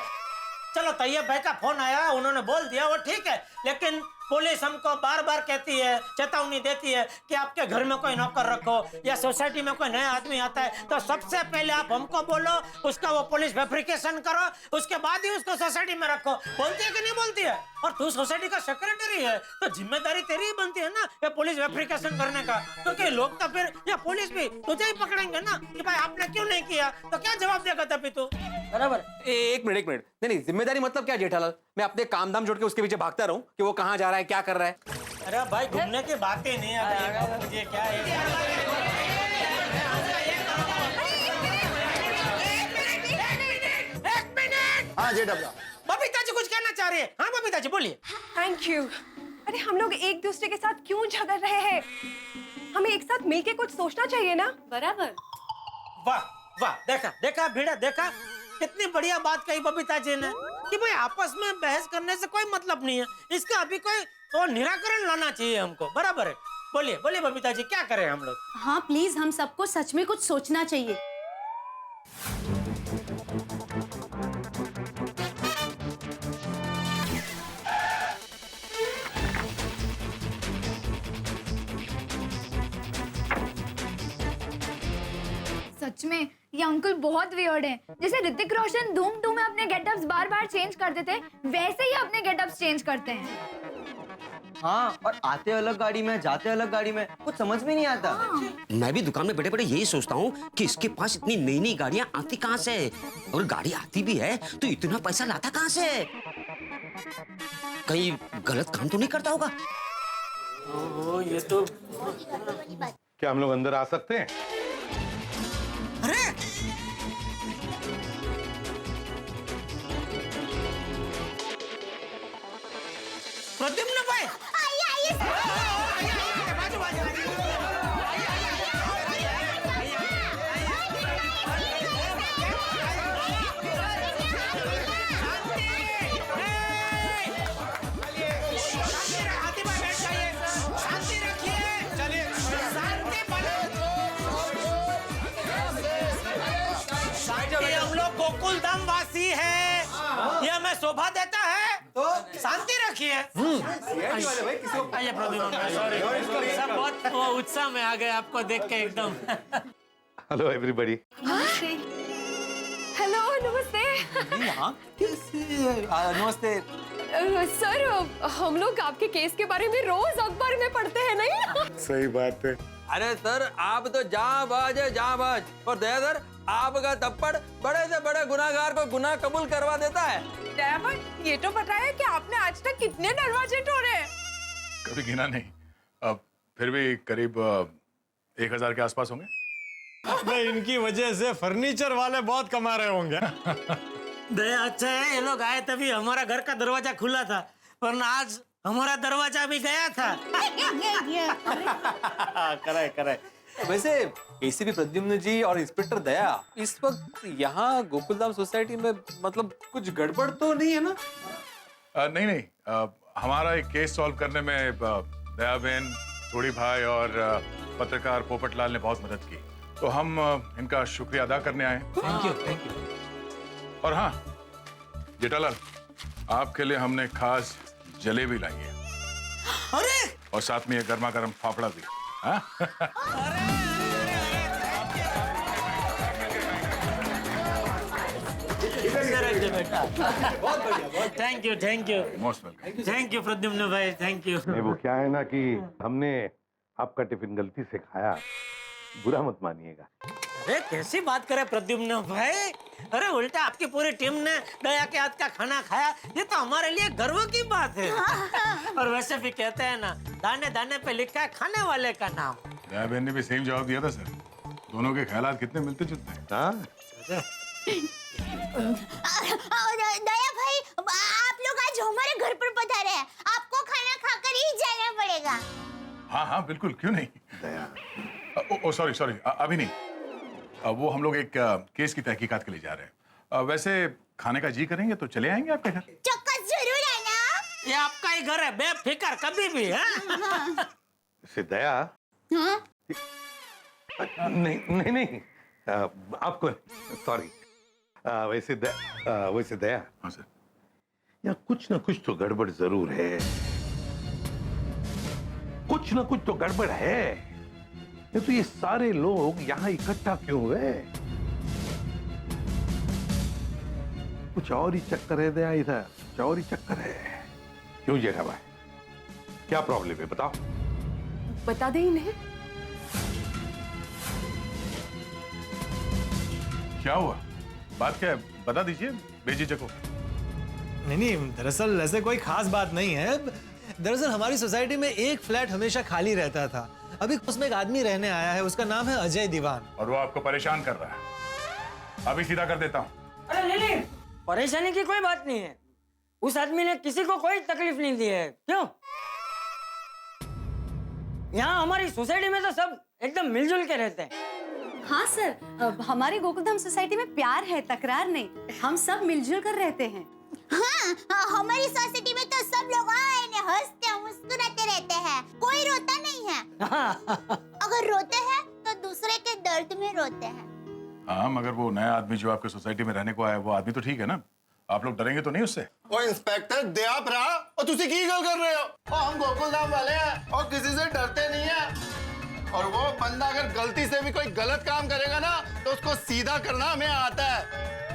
चलो तैयब भाई का फोन आया, उन्होंने बोल दिया, वो ठीक है। लेकिन पुलिस हमको बार बार कहती है, चेतावनी देती है कि आपके घर में कोई नौकर रखो या सोसाइटी में कोई नया आदमी आता है तो सबसे पहले आप हमको बोलो, उसका वो पुलिस वेरिफिकेशन करो, उसके बाद ही उसको सोसाइटी में रखो। बोलती है कि नहीं बोलती है? और तू सोसाइटी का सेक्रेटरी है तो जिम्मेदारी तेरी ही बनती है ना ये पुलिस वेरिफिकेशन करने का, क्योंकि लोग तो फिर या पुलिस भी तुझे ही पकड़ेंगे ना कि भाई आपने क्यों नहीं किया, तो क्या जवाब देगा तभी तू? बराबर। एक मिनट नहीं, जिम्मेदारी मतलब क्या जेठालाल? मैं अपने काम धाम छोड़ के उसके पीछे भागता रहूं कि वो कहाँ जा रहा है, क्या कर रहा है? अरे भाई घूमने की बातें नहीं है, मुझे क्या है? हाँ जी डबला। बबीता जी कुछ कहना चाह रहे हैं। हाँ बबीता जी बोलिए। Thank you. अरे हम लोग एक दूसरे के साथ क्यों झगड़ रहे हैं? हमें एक साथ मिलके कुछ सोचना चाहिए ना। बराबर। वाह वाह, देखा भिड़ा, देखा कितनी बढ़िया बात कही बबीता जी ने कि भाई आपस में बहस करने से कोई मतलब नहीं है, इसका अभी कोई तो निराकरण लाना चाहिए हमको। बराबर है, बोलिए बबीता जी क्या करें हम लोग? हाँ प्लीज, हम सबको सच में कुछ सोचना चाहिए। सच में ये अंकल बहुत वियर्ड हैं। जैसे ऋतिक रोशन धूम 2 में अपने गेटअप्स बार-बार चेंज करते थे, वैसे ही अपने गेटअप्स चेंज करते हैं। हाँ, और आते अलग गाड़ी में, जाते अलग गाड़ी में, कुछ समझ में नहीं आता। मैं भी दुकान में बैठे बैठे यही सोचता हूँ कि इसके पास इतनी नई नई गाड़ियाँ आती कहाँ से, और गाड़ी आती भी है तो इतना पैसा लाता कहाँ से? कहीं गलत काम तो नहीं करता होगा? ये तो क्या हम लोग अंदर आ सकते हैं? अरे प्रद्युम्न भाई, ये हम लोग गोकुल धाम वासी है, ये हमें शोभा देता है, तो शांति रखिए। आइए प्रद्युम्न भाई, सॉरी, सब बहुत वो उत्साह में आ गए आपको देख के एकदम। Hello everybody. हेलो, नमस्ते। नमस्ते। सर, हम लोग आपके केस के बारे में रोज अखबार में पढ़ते हैं, नहीं? सही बात है। अरे सर, आप तो जाबाज है, जाबाज। और दया सर, आपका थप्पड़ बड़े से बड़े गुनाहगार को गुनाह कबूल करवा देता है। दया भाई, ये तो बताया कि आपने आज तक कितने दरवाजे तोड़े? कभी गिना नहीं, अब फिर भी करीब 1000 के आसपास होंगे। अबे इनकी वजह से फर्नीचर वाले बहुत कमा रहे होंगे। दया, अच्छा है ये लोग आए तभी हमारा घर का दरवाजा खुला था, वरना आज हमारा दरवाजा भी गया था। करे करे। वैसे एसीपी प्रद्युम्न जी और इंस्पेक्टर दया इस वक्त यहाँ गोकुलधाम सोसाइटी में मतलब कुछ गड़बड़ तो नहीं है ना? नहीं नहीं, हमारा एक केस सॉल्व करने में दया बहन, थोड़ी भाई और पत्रकार पोपटलाल ने बहुत मदद की, तो हम इनका शुक्रिया अदा करने आए। Thank you, thank you. और हाँ जेठालाल, आपके लिए हमने खास जलेबी लाई है। अरे! और साथ में ये गर्मा गर्म फाफड़ा भी। हाँ? बहुत बढ़िया, thank you, thank you, most welcome. Thank you Pradyumna भाई, थैंक यू। वो क्या है ना कि हमने आपका टिफिन गलती से खाया, बुरा मत मानिएगा। अरे कैसी बात करे प्रद्युम्न भाई, अरे उल्टा आपकी पूरी टीम ने दया के हाथ का खाना खाया, ये तो हमारे लिए गर्व की बात है। और वैसे भी कहते हैं ना, दाने दाने पे लिखा है खाने वाले का नाम। दया बहन ने भी सेम जवाब दिया था सर। दोनों के ख्यालात कितने मिलते जुलते हैं। हाँ? दया भाई, आप लोग आज हमारे घर पर पधारे हैं, आपको खाना खाकर ही जाना पड़ेगा। हाँ हाँ बिल्कुल, क्यों नहीं। दया सॉरी सॉरी, अभी नहीं, वो हम लोग एक केस की तहकीकात के लिए जा रहे हैं। वैसे खाने का जी करेंगे तो चले आएंगे आपके घर। चौक्कस जरूर आना। ये आपका ही घर है, बेफिक्र कभी भी। से दया? हाँ? नहीं नहीं नहीं, आपको सॉरी। वैसे दया, हाँ सर, या कुछ ना कुछ तो गड़बड़ जरूर है, कुछ ना कुछ तो गड़बड़ है। नहीं तो ये सारे लोग यहाँ इकट्ठा क्यों हुए? कुछ और ही चक्कर है दया, इधर कुछ और ही चक्कर है। क्यों जेठा भाई, क्या प्रॉब्लम है बताओ? बता दे इन्हें। क्या हुआ, बात क्या है, बता दीजिए बेझिझक हो। नहीं नहीं, दरअसल ऐसे कोई खास बात नहीं है। दरअसल हमारी सोसाइटी में एक फ्लैट हमेशा खाली रहता था, अभी उसमें एक आदमी रहने आया है, उसका नाम है अजय दीवान। और वो आपको परेशान कर रहा है। अभी सीधा कर देता हूँ। अरे नहीं, परेशानी की कोई बात नहीं है, उस आदमी ने किसी को कोई तकलीफ नहीं दी है। क्यों? यहाँ हमारी सोसाइटी में तो सब एकदम मिलजुल के रहते हैं। हाँ सर, हमारी गोकुलधाम सोसाइटी में प्यार है, तकरार नहीं, हम सब मिलजुल कर रहते हैं। हाँ, हमारी सोसाइटी में तो सब लोग हंसते मुस्कुराते रहते हैं, कोई रोता नहीं है। अगर रोते हैं तो दूसरे के दर्द में रोते हैं। हाँ, मगर वो नया आदमी जो आपके सोसाइटी में रहने को आया, वो आदमी तो ठीक है ना? आप लोग डरेंगे तो नहीं उससे? ओ इंस्पेक्टर दया भरा, और तुसी की गल कर रहे हो? हम गोकुलधाम वाले हैं और किसी से डरते नहीं है। और वो बंदा अगर गलती से भी कोई गलत काम करेगा ना तो उसको सीधा करना हमें आता है।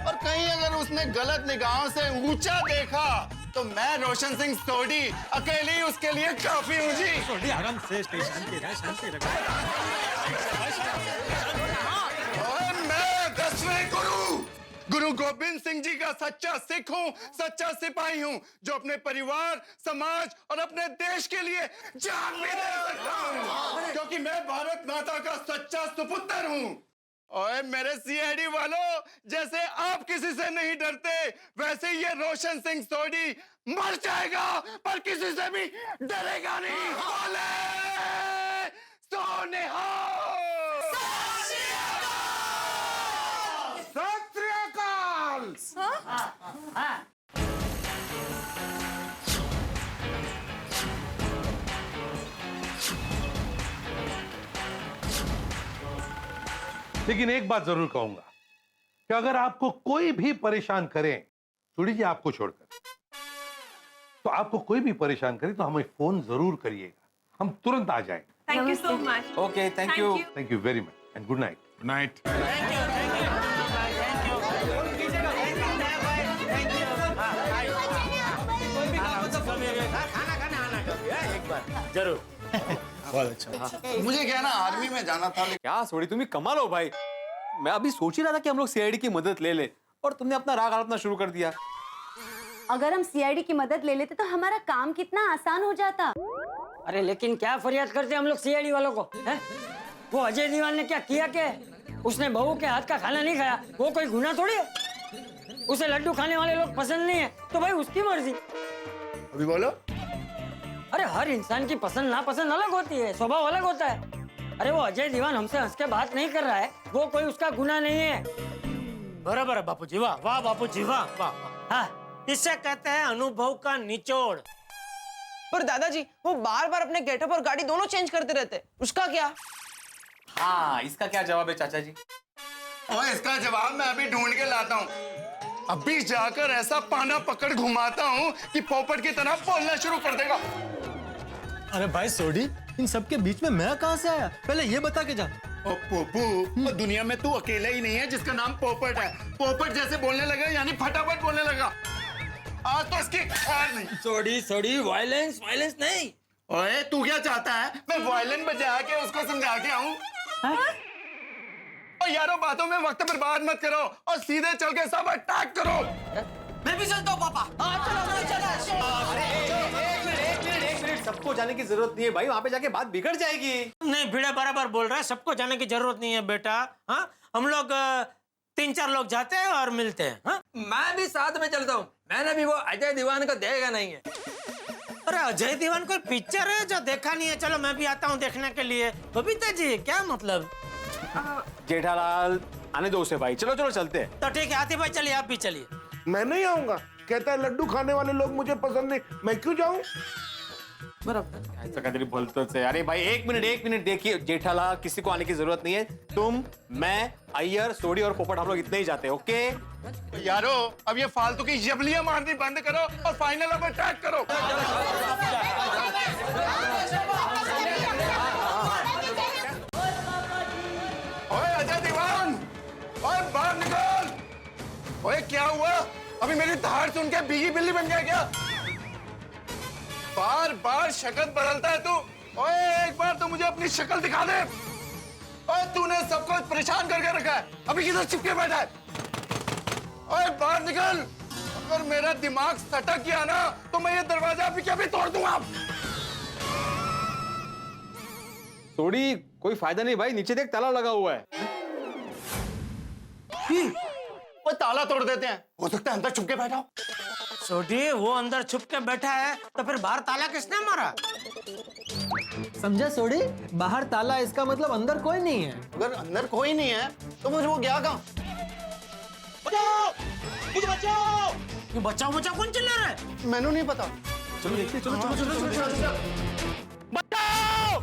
और कहीं अगर उसने गलत निगाहों से ऊंचा देखा तो मैं रोशन सिंह सोडी अकेले ही उसके लिए काफी हूँ जी। सोडी आराम से, शांति रख, शांति रख। और मैं 10वें गुरु गोविंद सिंह जी का सच्चा सिख हूँ, सच्चा सिपाही हूँ, जो अपने परिवार, समाज और अपने देश के लिए जान भी दे सकता हूँ, क्योंकि मैं भारत माता का सच्चा सुपुत्र हूँ। और मेरे सीआईडी वालों, जैसे आप किसी से नहीं डरते, वैसे ये रोशन सिंह सोडी मर जाएगा पर किसी से भी डरेगा नहीं। बोले सो निहाल। सत श्री अकाल। लेकिन एक बात जरूर कहूंगा कि अगर आपको कोई भी परेशान करे, छोड़ी जी आपको छोड़कर, तो आपको कोई भी परेशान करे तो हमें फोन जरूर करिएगा, हम तुरंत आ जाएंगे। Thank you so much. Okay, thank you. Thank you very much and good night. Good night. जरूर। बहुत अच्छा। मुझे क्या ना आर्मी में जाना था। क्या सोडी, तुम ही कमाल हो भाई। मैं अभी सोच ही रहा था कि हम लोग सीआईडी की मदद ले ले, और तुमने अपना राग आलपना शुरू कर दिया। अगर हम सीआईडी की मदद ले लेते तो हमारा काम कितना आसान हो जाता। अरे लेकिन क्या फरियाद करते हम लोग सीआईडी वालों को, हैं? वो अजय दीवान ने क्या किया के? उसने बहू के हाथ का खाना नहीं खाया, वो कोई गुनाह थोड़ी है। उसे लड्डू खाने वाले लोग पसंद नहीं है तो भाई उसकी मर्जी। अभी बोलो। अरे हर इंसान की पसंद नापसंद अलग होती है, स्वभाव अलग होता है। अरे वो अजय दीवान हमसे हंस के बात नहीं कर रहा है, वो कोई उसका गुनाह नहीं है। बराबर है बापूजी, वाह वाह बापूजी, वाह वाह। हाँ, इसे कहते हैं अनुभव का निचोड़। पर दादाजी वो बार बार अपने गेटअप और गाड़ी दोनों चेंज करते रहते, उसका क्या? हाँ, इसका क्या जवाब है चाचा जी? और इसका जवाब मैं अभी ढूंढ के लाता हूँ। अभी जाकर ऐसा पाना पकड़ घुमाता हूँ कि पोपट की तरह बोलना शुरू कर देगा। अरे भाई सोडी, इन सबके बीच में मैं कहां से आया, पहले ये बता के जा। ओ पोपू, दुनिया में तू अकेला ही नहीं है जिसका नाम पोपट है। पोपट जैसे बोलने लगा यानी फटाफट बोलने लगा। आज तो इसकी खैर नहीं। सोडी सोडी, वायलेंस वायलेंस नहीं। ओए तू क्या चाहता है, मैं वायलिन बजा के उसको समझा के आऊं? और यारों बातों में वक्त बर्बाद मत करो और सीधे चल के सब अटैक करो। मैं भी चलता हूँ पापा। एक मिनट, सबको जाने की जरूरत नहीं है भाई, वहां पे जाके बात बिगड़ जाएगी। नहीं, भिड़े बराबर बोल रहा है, सबको जाने की जरूरत नहीं है बेटा। हाँ, हम लोग 3-4 लोग जाते हैं और मिलते हैं। हाँ? मैं भी साथ में चलता हूँ, मैंने भी वो अजय दीवान को देखा नहीं है। अरे अजय दीवान कोई पिक्चर है जो देखा नहीं है? चलो मैं भी आता हूँ देखने के लिए। बबीता जी क्या मतलब? जेठालाल आने दो उसे भाई, चलो चलो चलते हैं। तो ठीक है आतिफ भाई, चलिए आप भी चलिए। मैं नहीं आऊंगा, कहता है लड्डू खाने वाले लोग मुझे पसंद नहीं, मैं क्यों जाऊं? ऐसा कदरी बोलते से। अरे भाई एक मिनट देखिए जेठालाल, किसी को आने की जरूरत नहीं है। तुम, मैं, अय्यर, सोडी और पोपट, हम लोग इतने ही जाते हैं। ओके यारो, अब ये फालतू की जबलियां मारनी बंद करो और फाइनल अब अटैक करो। ओए अजय दीवान, ओए बाहर निकल। ओए क्या हुआ, अभी मेरी धार सुन के भीगी बिल्ली बन गया क्या? बार बार शक्ल बदलता है तू। ओए एक बार तो मुझे अपनी शक्ल दिखा दे। ओए तूने सबको परेशान करके रखा है, अभी किधर चिपके बैठा है? ओए बाहर निकल, अगर मेरा दिमाग सटक गया ना तो मैं ये दरवाजा अभी क्या भी तोड़ दूंगा। सोडी कोई फायदा नहीं भाई, नीचे देख ताला लगा हुआ है। वो ताला तोड़ देते हैं, हो सकता है अंदर छुप के बैठा हो। सोडी वो अंदर छुप के बैठा है तो फिर बाहर ताला किसने मारा? समझा सोडी, बाहर ताला इसका मतलब अंदर कोई नहीं है। अगर अंदर कोई नहीं है तो मुझे वो गया कहाँ? बचाओ, मुझे बचाओ। ये बचाओ बचाओ कौन चिल्ला रहा है? मैंने नहीं पता। चलो देखिए, चलो। बचाओ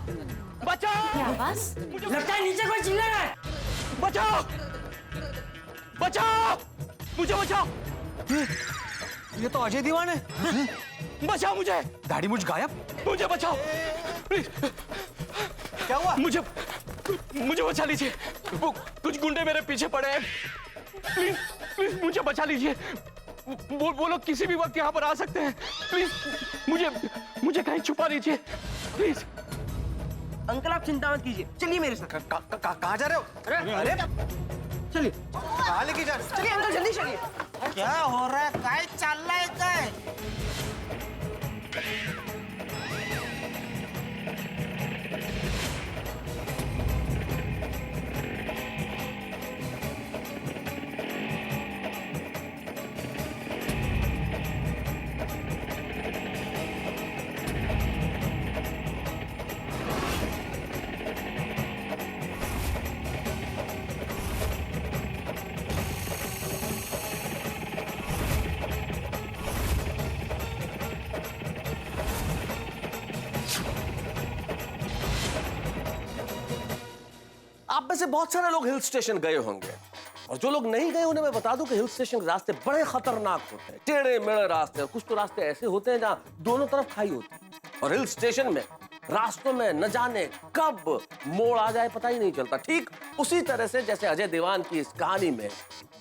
बचाओ। क्या आवाज? लगता है नीचे कोई चिल्ला रहा है। बचाओ बचाओ, मुझे बचाओ। ये तो अजय दीवान है। बचाओ मुझे। दाढ़ी मुझ गायब, मुझे बचाओ प्लीज। क्या हुआ? मुझे बचा लीजिए, वो कुछ गुंडे मेरे पीछे पड़े हैं। प्लीज प्लीज मुझे बचा लीजिए। वो लोग किसी भी वक्त यहाँ पर आ सकते हैं। प्लीज मुझे कहीं छुपा लीजिए प्लीज। अंकल आप चिंता मत कीजिए, चलिए मेरे साथ। कहाँ जा रहे हो? अरे चलिए। कहाँ लेके जा रहे हो? चलिए अंकल जल्दी चलिए। क्या हो रहा है? काय चल रहा है काय? आप में से बहुत सारे लोग हिल स्टेशन गए होंगे, और जो लोग नहीं गए उन्हें मैं बता दूं कि हिल स्टेशन के रास्ते बड़े खतरनाक होते हैं, टेढ़े मेढ़े रास्ते, और कुछ तो रास्ते ऐसे होते हैं जहां दोनों तरफ खाई होती है। और हिल स्टेशन में रास्तों में न जाने कब मोड़ आ जाए पता ही नहीं चलता। ठीक उसी तरह से जैसे अजय देवान की इस कहानी में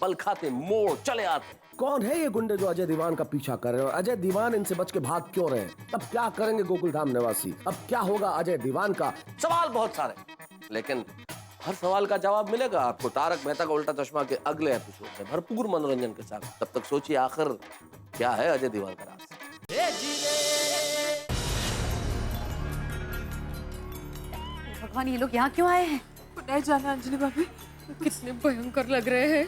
बल खाते मोड़ चले आते। कौन है ये गुंडे जो अजय दीवान का पीछा कर रहे हैं, और अजय दीवान इनसे बच के भाग क्यों रहे हैं? अब क्या करेंगे गोकुल धाम निवासी? अब क्या होगा अजय दीवान का? सवाल बहुत सारे, लेकिन हर सवाल का जवाब मिलेगा आपको तारक मेहता का उल्टा चश्मा के अगले एपिसोड में भरपूर मनोरंजन के साथ। तब तक सोचिए आखिर क्या है अजय दीवान का राज। भगवान, ये लोग यहाँ क्यों आए हैं? नहीं जाना अंजलि भाभी, कितने भयंकर लग रहे हैं।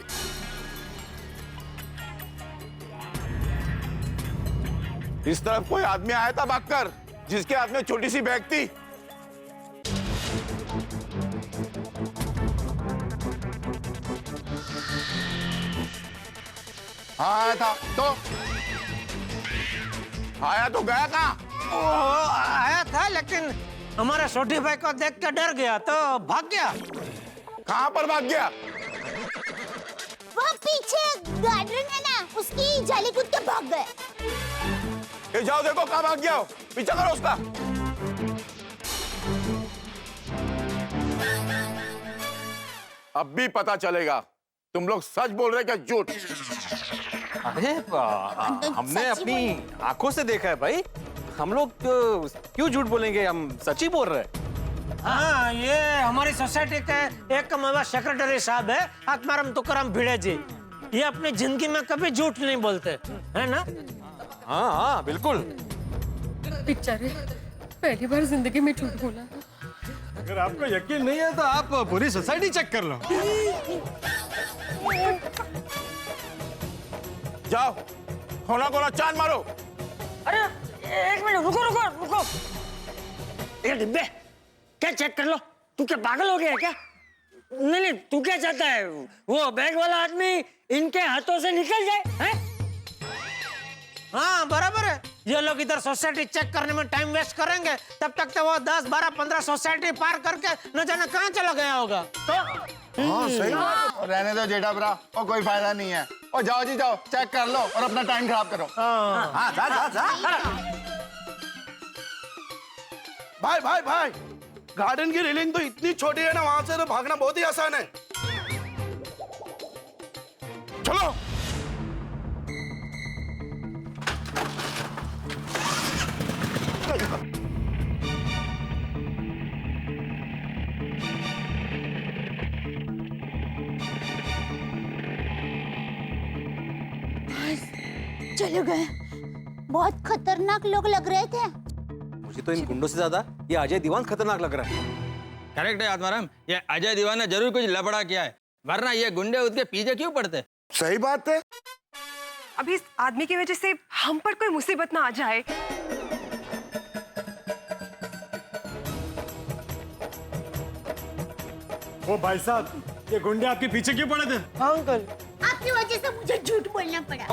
इस तरफ कोई आदमी आया था भागकर, जिसके हाथ में छोटी सी बैग थी। हाँ आया था तो गया कहाँ? आया था लेकिन हमारे छोटे भाई को देख के डर गया तो भाग गया। कहाँ पर भाग गया? वो पीछे गार्डन है ना, उसकी जाली कूद के भाग गए। ये जाओ देखो कहाँ भाग गया हो, पीछा करो उसका। अब भी पता चलेगा तुम लोग सच बोल रहे क्या झूठ। अरे हमने अपनी आंखों से देखा है भाई, हम लोग क्यों झूठ बोलेंगे, हम सच ही बोल रहे हैं। हाँ, ये हमारी सोसाइटी के एक कमावा सेक्रेटरी साहब है आत्माराम तुकाराम भिड़े जी। ये अपनी जिंदगी में कभी झूठ नहीं बोलते, है ना? हाँ हाँ बिल्कुल। बेचारे पहली बार जिंदगी में झूठ बोला। अगर आपको यकीन नहीं है तो आप पूरी सोसाइटी चेक कर लो। जाओ कोना कोना चांद मारो। अरे एक मिनट रुको रुको रुको। ये डिब्बे क्या चेक कर लो, तू क्या पागल हो गया है क्या? नहीं नहीं, तू क्या चाहता है वो बैग वाला आदमी इनके हाथों से निकल जाए हैं? हाँ बराबर है, ये लोग इधर सोसाइटी चेक करने में टाइम वेस्ट करेंगे, तब तक तो वो 10, 12, 15 सोसाइटी पार करके न जाने कहाँ चला गया होगा। तो हाँ सही बात है। रहने दो जेठा ब्रा, और कोई फायदा नहीं है। और जाओ जी जाओ, चेक कर लो और अपना टाइम खराब करो। हाँ जा। भाई भाई भाई, गार्डन की रेलिंग तो इतनी छोटी है ना, वहां से तो भागना बहुत ही आसान है। चलो चले गए। बहुत खतरनाक लोग लग रहे थे। मुझे तो इन गुंडों से ज्यादा ये अजय दीवान खतरनाक लग रहा है। करेक्ट है आत्माराम, ये अजय दीवान ने जरूर कुछ लफड़ा किया है, वरना ये गुंडे उसके पीछे क्यों पड़ते? सही बात है। अब इस आदमी की वजह से हम पर कोई मुसीबत ना आ जाए। ओ भाई साहब, ये गुंडे आपके पीछे क्यों पड़े थे? अंकल आपकी वजह से मुझे झूठ बोलना पड़ा।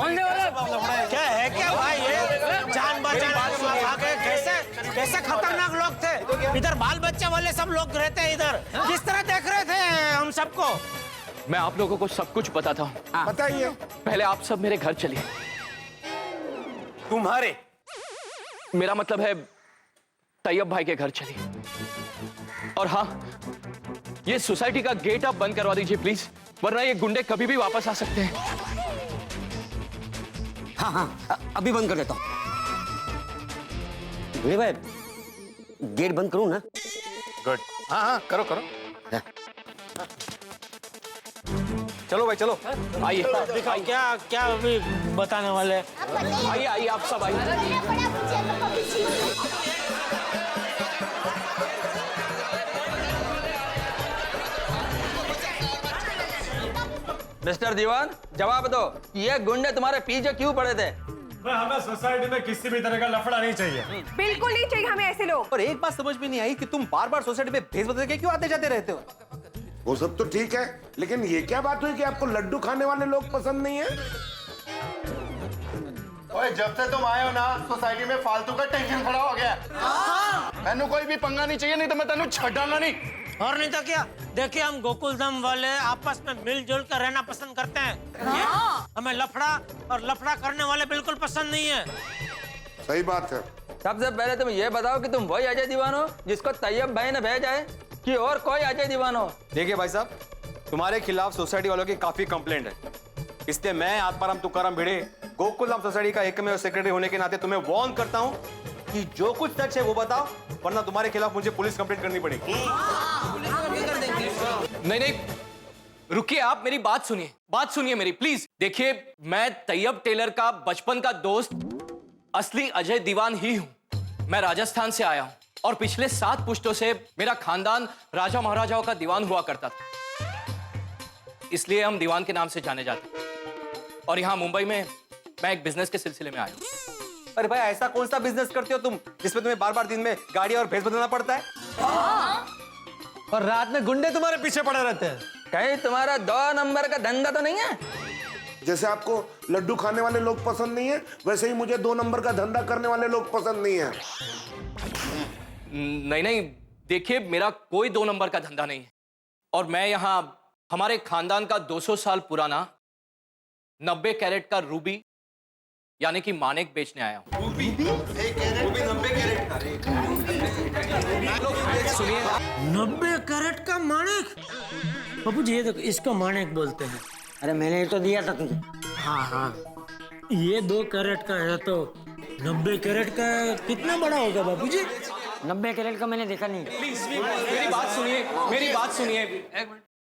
क्या है क्या भाई, ये जान बचाने के लिए भागे? कैसे खतरनाक लोग थे। इधर बाल बच्चे वाले सब लोग रहते हैं, इधर किस तरह देख रहे थे हम सबको। मैं आप लोगों को सब कुछ बताता हूँ। बताइए। पहले आप सब मेरे घर चलिए। तुम्हारे? मेरा मतलब है तैयब भाई के घर चलिए। और हाँ, ये सोसाइटी का गेट आप बंद करवा दीजिए प्लीज, वरना ये गुंडे कभी भी वापस आ सकते हैं। हाँ हाँ, अभी बंद कर देता हूँ। भाई गेट बंद करूँ ना? गुड। हाँ हाँ, करो करो। चलो भाई चलो, आइए। दिखाओ क्या क्या अभी बताने वाले हैं। आइए आइए, आप सब आइए। मिस्टर दीवान, जवाब दो, ये गुंडे तुम्हारे पीछे क्यों पड़े थे? हमें सोसाइटी में किसी भी तरह का लफड़ा नहीं चाहिए। बिल्कुल नहीं चाहिए हमें ऐसे लोग। और एक बात समझ में नहीं आई कि तुम बार बार सोसाइटी में भेस बदल के क्यों आते जाते रहते हो? वो सब तो ठीक है, लेकिन ये क्या बात हुई कि आपको लड्डू खाने वाले लोग पसंद नहीं है? ओए, जब से तुम आए हो ना, सोसाइटी में फालतू का टेंशन खड़ा हो गया। मैंने कोई भी पंगा नहीं चाहिए, नहीं तो मैं तेनू छड़ांगा नहीं। और नहीं तो क्या, देखिए हम गोकुलधाम वाले आपस में मिलजुल कर रहना पसंद करते हैं। हमें लफड़ा और लफड़ा करने वाले बिल्कुल पसंद नहीं है। सही बात है। सबसे पहले तुम ये बताओ कि तुम वही अजय दीवान हो जिसको तैयब भाई ने भेजा है, कि और कोई अजय दीवान हो? देखिए भाई साहब, तुम्हारे खिलाफ सोसाइटी वालों की काफी कंप्लेंट है, इसलिए मैं आत्माराम तुकाराम भिड़े गोकुलधाम सोसाइटी का एकमेव सेक्रेटरी होने के नाते तुम्हें वार्न करता हूं कि जो कुछ सच है वो बताओ, वरना तुम्हारे खिलाफ मुझे पुलिस कंप्लेंट करनी पड़ेगी। नहीं नहीं, रुकिए, आप मेरी बात सुनिए मेरी प्लीज। देखिए, मैं तैयब टेलर का बचपन का दोस्त असली अजय दीवान ही हूं। मैं राजस्थान से आया हूं और पिछले 7 पुश्तों से मेरा खानदान राजा महाराजाओं का दीवान हुआ करता था, इसलिए हम दीवान के नाम से जाने जाते। और यहाँ मुंबई में मैं एक बिजनेस के सिलसिले में आया हूँ। अरे भाई, ऐसा कौन सा बिजनेस करते हो तुम जिसमें तुम्हें बार बार दिन में गाड़ी और भैंस बदलना पड़ता है? और रात में गुंडे तुम्हारे पीछे पड़े रहते हैं। कहीं तुम्हारा 2 नंबर का धंधा तो नहीं है? जैसे आपको लड्डू खाने वाले लोग पसंद नहीं है, वैसे ही मुझे 2 नंबर का धंधा करने वाले लोग पसंद नहीं है। नहीं, देखिए, मेरा कोई 2 नंबर का धंधा नहीं है, और मैं यहाँ हमारे खानदान का 200 साल पुराना 90 कैरेट का रूबी यानी कि मानिक बेचने आया हूँ। रूबी 90 कैरेट का? सुनिए, 90 कैरेट का मानिक? बाबू जी, ये देखो, इसको मानिक बोलते हैं। अरे मैंने तो दिया था तुझे। हाँ, ये 2 कैरेट का है तो 90 कैरेट का कितना बड़ा होगा बाबू जी? 90 कैरेट का मैंने देखा नहीं। प्लीज मेरी बात सुनिए।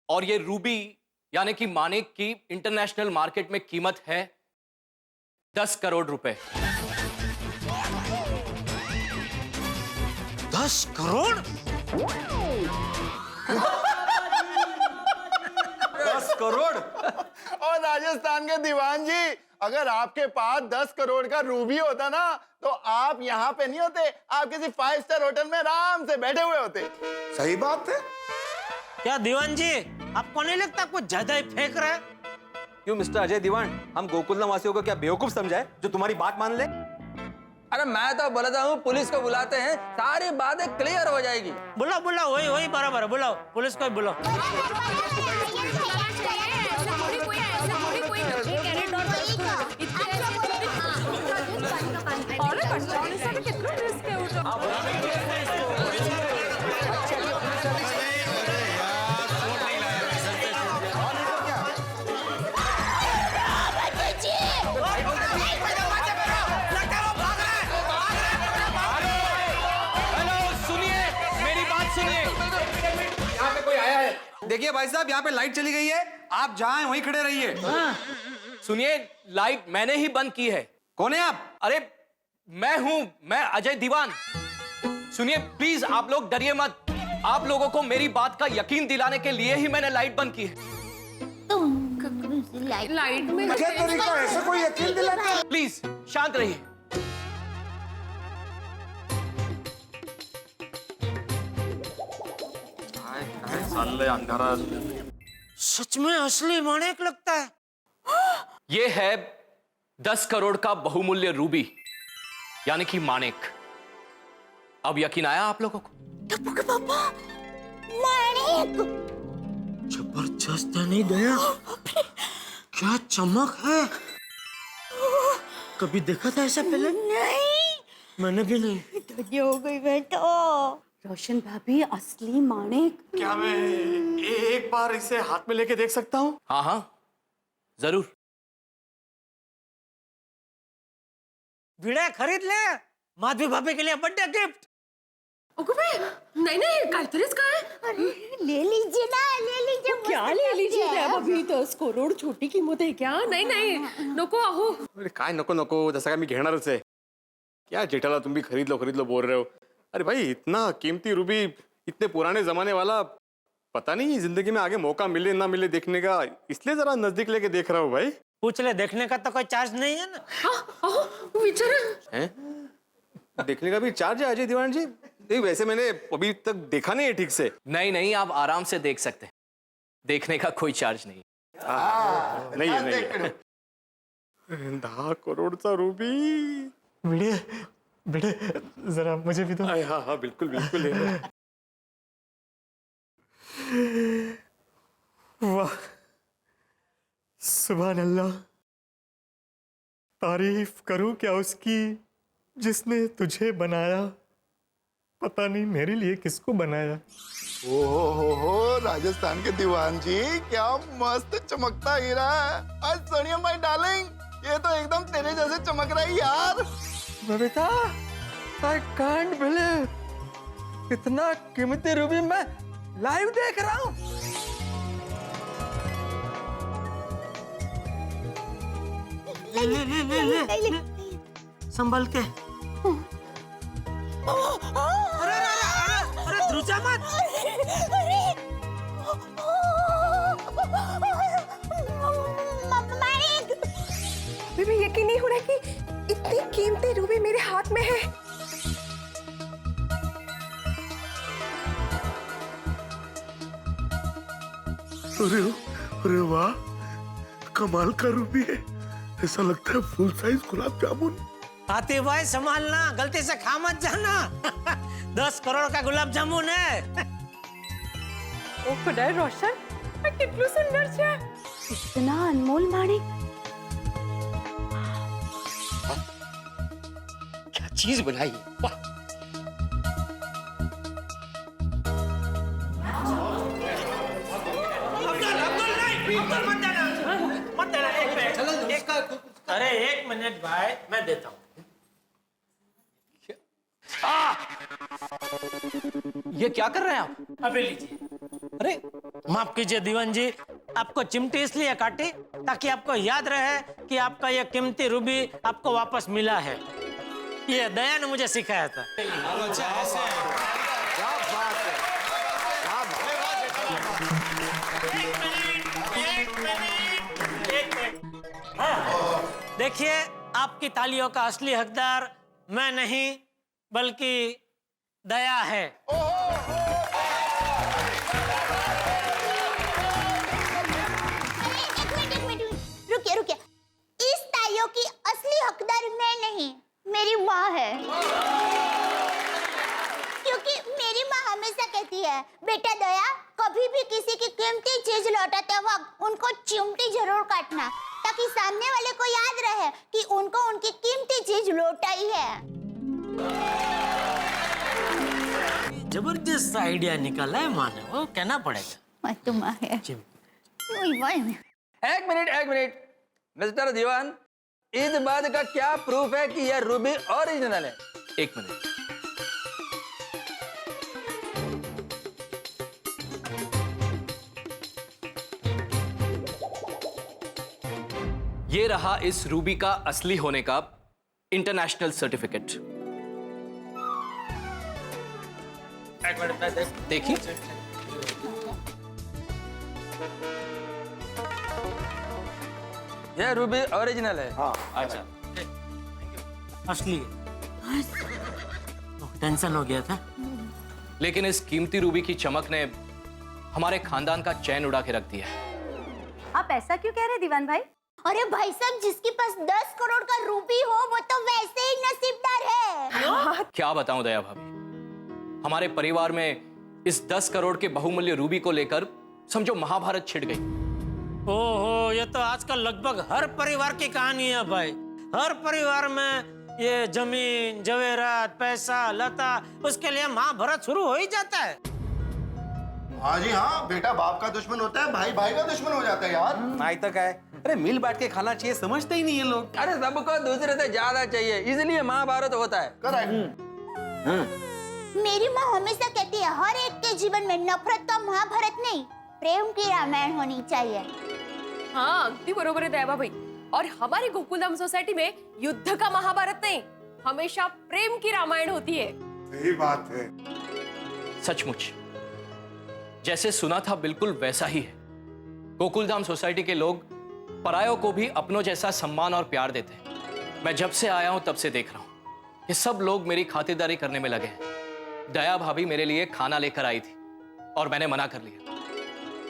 और ये रूबी यानी कि मानिक की इंटरनेशनल मार्केट में कीमत है 10 करोड़ रुपए। 10 करोड़? 10 करोड़? और राजस्थान के दीवान जी, अगर आपके पास 10 करोड़ का रूबी होता ना, तो आप यहाँ पे नहीं होते, आप किसी 5 स्टार होटल में आराम से बैठे हुए होते। सही बात है। क्या दीवान जी, आपको नहीं लगता कुछ ज्यादा ही फेंक रहा है? क्यों मिस्टर अजय दीवान, हम गोकुलधाम वासियों को क्या बेवकूफ समझा है जो तुम्हारी बात मान ले? अरे मैं तो बोलता हूँ, पुलिस को बुलाते हैं, सारी बातें क्लियर हो जाएगी। बुलाओ, वही बराबर है, बुलाओ पुलिस को ही बुलाओ। देखिए भाई साहब, यहाँ पे लाइट चली गई है, आप जहाँ हैं वहीं खड़े रहिए। सुनिए, लाइट मैंने ही बंद की है। कौन है आप? अरे मैं अजय दीवान। सुनिए प्लीज, आप लोग डरिए मत। आप लोगों को मेरी बात का यकीन दिलाने के लिए ही मैंने लाइट बंद की है। लाइट में क्या तरीका है ऐसा कोई यकीन दिलाता है? प्लीज शांत रहिए। अंधारा। सच में असली मानिक लगता है। ये है 10 करोड़ का बहुमूल्य रूबी यानी कि मानिक। अब यकीन आया आप लोगों को? टप्पू के पापा, मानिक। जबरदस्त है नहीं दया? क्या चमक है, कभी देखा था ऐसा पहले? नहीं, मैंने भी नहीं। धन्य हो गई मैं तो। रोशन भाभी असली माणिक। क्या मैं एक बार इसे हाथ में लेके देख सकता हूँ? हाँ हाँ जरूर। भिड़े खरीद ले माधवी भाभी के लिए बर्थडे गिफ्ट। नहीं नहीं काहीतरीच काय। अरे ले लीजिए ना, ले लीजिए। क्या ले लीजिए अभी 10 करोड छोटी किंमत आहे क्या? नहीं नहीं नको अहो। अरे काय नको नको, जसं काय मी घेणारच आहे। क्या जेठाला तुम भी खरीद लो बोल रहे हो? अरे भाई इतना कीमती रूबी, इतने पुराने जमाने वाला, पता नहीं जिंदगी में आगे मौका मिले ना मिले देखने का, इसलिए जरा नजदीक लेके देख रहा हूँ भाई। पूछ ले, देखने का तो कोई चार्ज नहीं है ना। अहो विचार हैं? देखने का भी चार्ज है अजय दीवान जी? नहीं वैसे मैंने अभी तक देखा नहीं है ठीक से। नहीं नहीं, आप आराम से देख सकते हैं, देखने का कोई चार्ज नहीं। नहीं है, नहीं है। 10 करोड़चा रूबी। भिड़े भिड़े जरा मुझे भी दो। हाँ हाँ बिल्कुल बिल्कुल है। वाह सुभान अल्लाह, तारीफ करूं क्या उसकी जिसने तुझे बनाया, पता नहीं मेरे लिए किसको बनाया। हो राजस्थान के दीवान जी, क्या मस्त चमकता हीरा है आज। सोनिया माय डार्लिंग, ये तो एकदम तेरे जैसे चमक रहा है यार। बबीता, I can't believe, इतना कीमती रूबी मैं लाइव देख रहा हूँ। ले ले ले ले ले, ले। संभल के। अरे अरे अरे अरे ध्रुजा मत। अभी यकीन नहीं हो रहा कि इतनी कीमती रूबी मेरे हाथ में है। अरे वाह, कमाल का रूबी है। ऐसा लगता है फुल साइज गुलाब जामुन। आते भाई संभालना, गलती से खा मत जाना। 10 करोड़ का गुलाब जामुन है। ओ खुदाए रोशन, मैं कितनी सुंदर छे। इतना अनमोल माणिक। क्या चीज बनाई है, वाह। अरे 1 मिनट भाई, मैं देता हूँ। ये क्या कर रहे हैं आप? अभी लीजिए। अरे माफ कीजिए दीवान जी, आपको चिमटी इसलिए काटी ताकि आपको याद रहे कि आपका ये कीमती रूबी आपको वापस मिला है। ये दया ने मुझे सिखाया था। देखिए, आपकी तालियों का असली हकदार मैं नहीं बल्कि दया है। रुकिए रुकिए, इस तालियों की असली हकदार मैं नहीं, मेरी माँ है। क्योंकि मेरी माँ हमेशा कहती है, बेटा दया, कभी भी किसी की कीमती चीज लौटाते वक्त उनको चिमटी जरूर काटना, ताकि सामने वाले को याद रहे कि उनको उनकी कीमती चीज लौटाई है। जबरदस्त आइडिया निकाला है माँ ने, वो कहना पड़ेगा। तो माँ है। एक मिनट मिस्टर दीवान, इस बात का क्या प्रूफ है कि यह रूबी ओरिजिनल है? एक मिनट। ये रहा इस रूबी का असली होने का इंटरनेशनल सर्टिफिकेट। एक मिनट में देखिए। यह रूबी ओरिजिनल है। हाँ। अच्छा, असली है। टेंशन हो गया था। लेकिन इस कीमती रूबी की चमक ने हमारे खानदान का चैन उड़ा के रख दिया है। आप ऐसा क्यों कह रहे हैं दीवान भाई? अरे भाई साहब, जिसके पास 10 करोड़ का रूबी हो वो तो वैसे ही नसीबदार है। क्या बताऊं दया भाभी, हमारे परिवार में इस 10 करोड़ के बहुमूल्य रूबी को लेकर समझो महाभारत छिड़ गई। ओहो, ये तो आजकल लगभग हर परिवार की कहानी है भाई। हर परिवार में ये जमीन जवेरात पैसा लता उसके लिए महाभारत शुरू हो ही जाता है। हाँ जी हाँ, बेटा बाप का दुश्मन होता है, भाई भाई का दुश्मन हो जाता है यार। नहीं तो क्या है, अरे मिल बांट के खाना चाहिए, समझते ही नहीं है लोग। अरे सबको दूसरे से ज्यादा चाहिए, इसलिए महाभारत होता है। मेरी माँ हमेशा कहती है हर एक के जीवन में नफरत का महाभारत नहीं, प्रेम की रामायण होनी चाहिए। हाँ अगदी बरोबर है दयाबा भाई। और हमारी गोकुलधाम सोसाइटी में युद्ध का महाभारत नहीं, हमेशा प्रेम की रामायण होती है। सही बात है। सचमुच जैसे सुना था बिल्कुल वैसा ही है। गोकुलधाम सोसाइटी के लोग परायों को भी अपनों जैसा सम्मान और प्यार देते हैं। मैं जब से आया हूं तब से देख रहा हूं कि सब लोग मेरी खातिरदारी करने में लगे हैं। दया भाभी मेरे लिए खाना लेकर आई थी और मैंने मना कर लिया।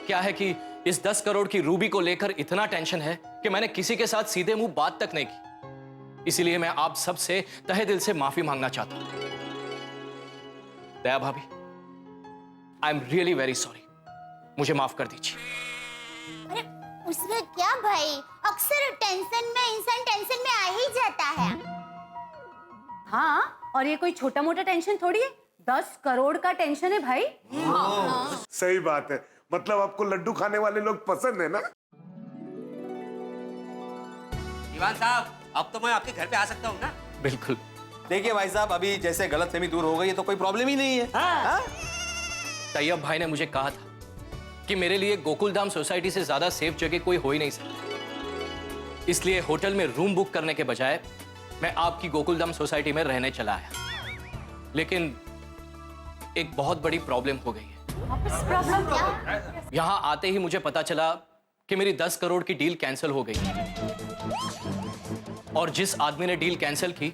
क्या है कि इस 10 करोड़ की रूबी को लेकर इतना टेंशन है कि मैंने किसी के साथ सीधे मुंह बात तक नहीं की। इसीलिए मैं आप सबसे तहे दिल से माफी मांगना चाहता हूं। दया भाभी, I am really very sorry, मुझे माफ कर दीजिए। अरे उसमें क्या भाई, अक्सर टेंशन में इंसान टेंशन में आ ही जाता है। हाँ, और ये कोई छोटा मोटा टेंशन थोड़ी है, 10 करोड़ का टेंशन है भाई। सही बात है, मतलब आपको लड्डू खाने वाले लोग पसंद है ना? दीवान साहब, अब तो मैं आपके घर पे आ सकता हूँ ना? बिल्कुल। देखिए भाई साहब, अभी जैसे गलतफहमी दूर हो गई है तो कोई प्रॉब्लम ही नहीं है। हाँ? तैयब भाई ने मुझे कहा था कि मेरे लिए गोकुलधाम सोसाइटी से ज्यादा सेफ जगह कोई हो ही नहीं सकती। इसलिए होटल में रूम बुक करने के बजाय मैं आपकी गोकुलधाम सोसाइटी में रहने चला आया। लेकिन एक बहुत बड़ी प्रॉब्लम हो गई है। प्रॉब्लम क्या? यहां आते ही मुझे पता चला कि मेरी 10 करोड़ की डील कैंसिल हो गई। और जिस आदमी ने डील कैंसिल की,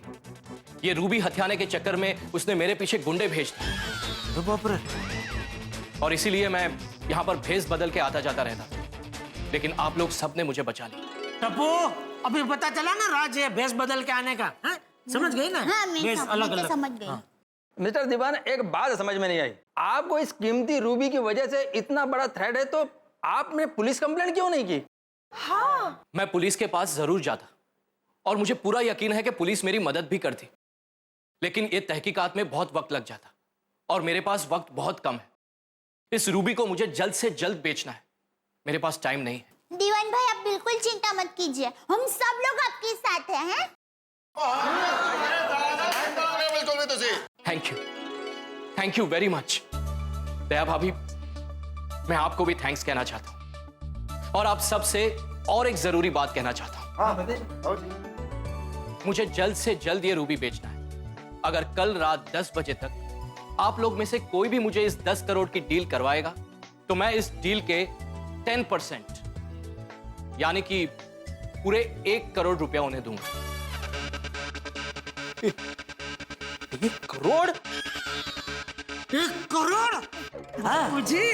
ये रूबी हथियाने के चक्कर में उसने मेरे पीछे गुंडे भेज दिए। बाप रे। और इसीलिए मैं यहां पर भेस बदल के आता जाता रहता था, लेकिन आप लोग सबने मुझे बचा लिया। टप्पू, अभी पता चला ना राज ये भेस बदल के आने का? हाँ? समझ गई ना? हाँ, भेस अलग अलग। समझ गई। हाँ। मिस्टर दीवान, एक बात समझ में नहीं आई। आपको इस कीमती रूबी की वजह से इतना बड़ा थ्रेट है तो आपने पुलिस कंप्लेंट क्यों नहीं की? हाँ। मैं पुलिस के पास जरूर जाता और मुझे पूरा यकीन है कि पुलिस मेरी मदद भी करती, लेकिन ये तहकीकात में बहुत वक्त लग जाता और मेरे पास वक्त बहुत कम है। इस रूबी को मुझे जल्द से जल्द बेचना है, मेरे पास टाइम नहीं है। दीवान भाई आप बिल्कुल चिंता मत कीजिए, हम सब लोग आपके साथ हैं। Thank you very much. Daya भाभी, मैं आपको भी थैंक्स कहना चाहता हूं और आप सबसे और एक जरूरी बात कहना चाहता हूं। मुझे जल्द से जल्द ये रूबी बेचना है। अगर कल रात 10 बजे तक आप लोग में से कोई भी मुझे इस 10 करोड़ की डील करवाएगा तो मैं इस डील के 10% यानी कि पूरे 1 करोड़ रुपया उन्हें दूंगा। 1 करोड़? 1 करोड़? हाँ जी।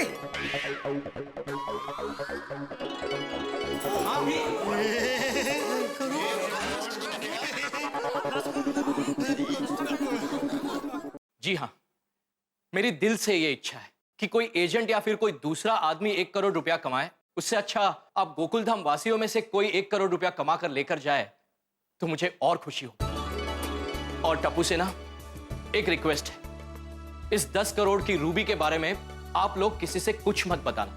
जी हाँ, मेरी दिल से ये इच्छा है कि कोई एजेंट या फिर कोई दूसरा आदमी 1 करोड़ रुपया कमाए, उससे अच्छा आप गोकुलधाम वासियों में से कोई 1 करोड़ रुपया कमा कर लेकर जाए तो मुझे और खुशी हो। और टप्पू से ना एक रिक्वेस्ट है, इस 10 करोड़ की रूबी के बारे में आप लोग किसी से कुछ मत बताना।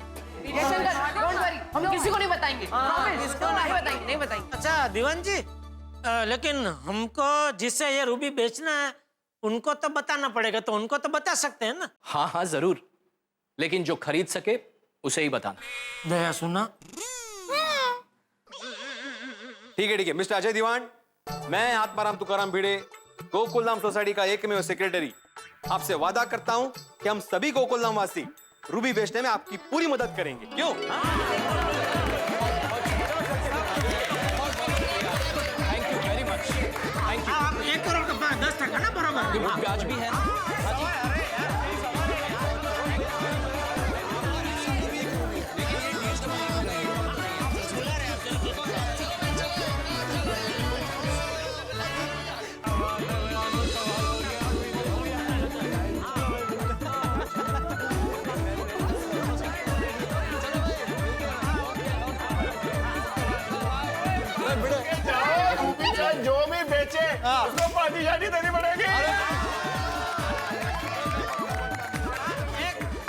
हम किसी को नहीं बताएंगे। नहीं बताएंगे। अच्छा दीवान जी, लेकिन हमको जिससे ये रूबी बेचना है उनको तो बताना पड़ेगा, तो उनको तो बता सकते हैं ना? हाँ हाँ जरूर, लेकिन जो खरीद सके उसे ही बताना। दया सुना। ठीक है मिस्टर अजय दीवान, मैं आत्माराम तुकाराम भिड़े, गोकुलधाम सोसाइटी का एकमेव सेक्रेटरी, आपसे वादा करता हूं कि हम सभी गोकुलधाम वासी रूबी बेचने में आपकी पूरी मदद करेंगे। क्यों? Thank you very much. Thank you. आप 1 करोड़ का 10% ना बराबर। ब्याज भी है। जो भी बेचे उसको निशानी देनी पड़ेगी।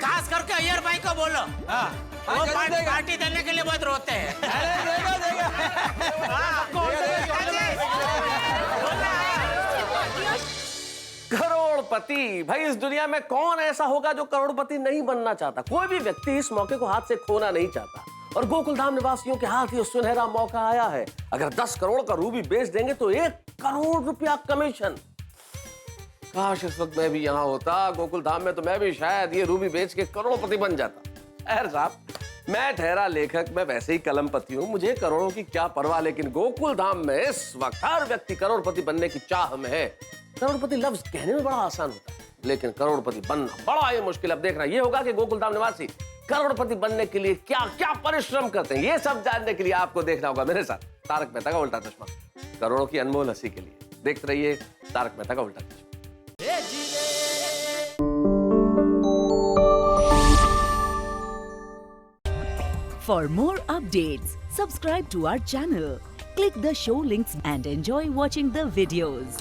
खास करके अय्यर भाई को बोलो। हाँ, वो पार्टी देने के लिए बहुत रोते हैं। करोड़पति, भाई इस दुनिया में कौन ऐसा होगा जो करोड़पति नहीं बनना चाहता? कोई भी व्यक्ति इस मौके को हाथ से खोना नहीं चाहता, और गोकुलधाम निवासियों के हाथ ये सुनहरा मौका आया है। अगर 10 करोड़ का रूबी बेच देंगे तो 1 करोड़ रुपया कमीशन। काश इस वक्त मैं भी यहाँ होता गोकुलधाम में, तो मैं भी शायद ये रूबी बेच के करोड़पति बन जाता। खैर साहब, मैं ठहरा लेखक, मैं वैसे ही कलमपति हूँ, मुझे करोड़ों की क्या परवाह। लेकिन गोकुलधाम में इस वक्त हर व्यक्ति करोड़पति बनने की चाह में है। करोड़पति लफ्ज कहने में बड़ा आसान होता है, लेकिन करोड़पति बनना बड़ा ही मुश्किल। अब देखना ये होगा कि गोकुलधाम निवासी करोड़पति बनने के लिए क्या क्या परिश्रम करते हैं। ये सब जानने के लिए आपको देखना होगा मेरे साथ तारक मेहता का उल्टा चश्मा, करोड़ों की अनमोल हंसी के लिए देखते रहिए तारक मेहता का उल्टा चश्मा। For more updates, subscribe to our channel, click the show links and enjoy watching the videos.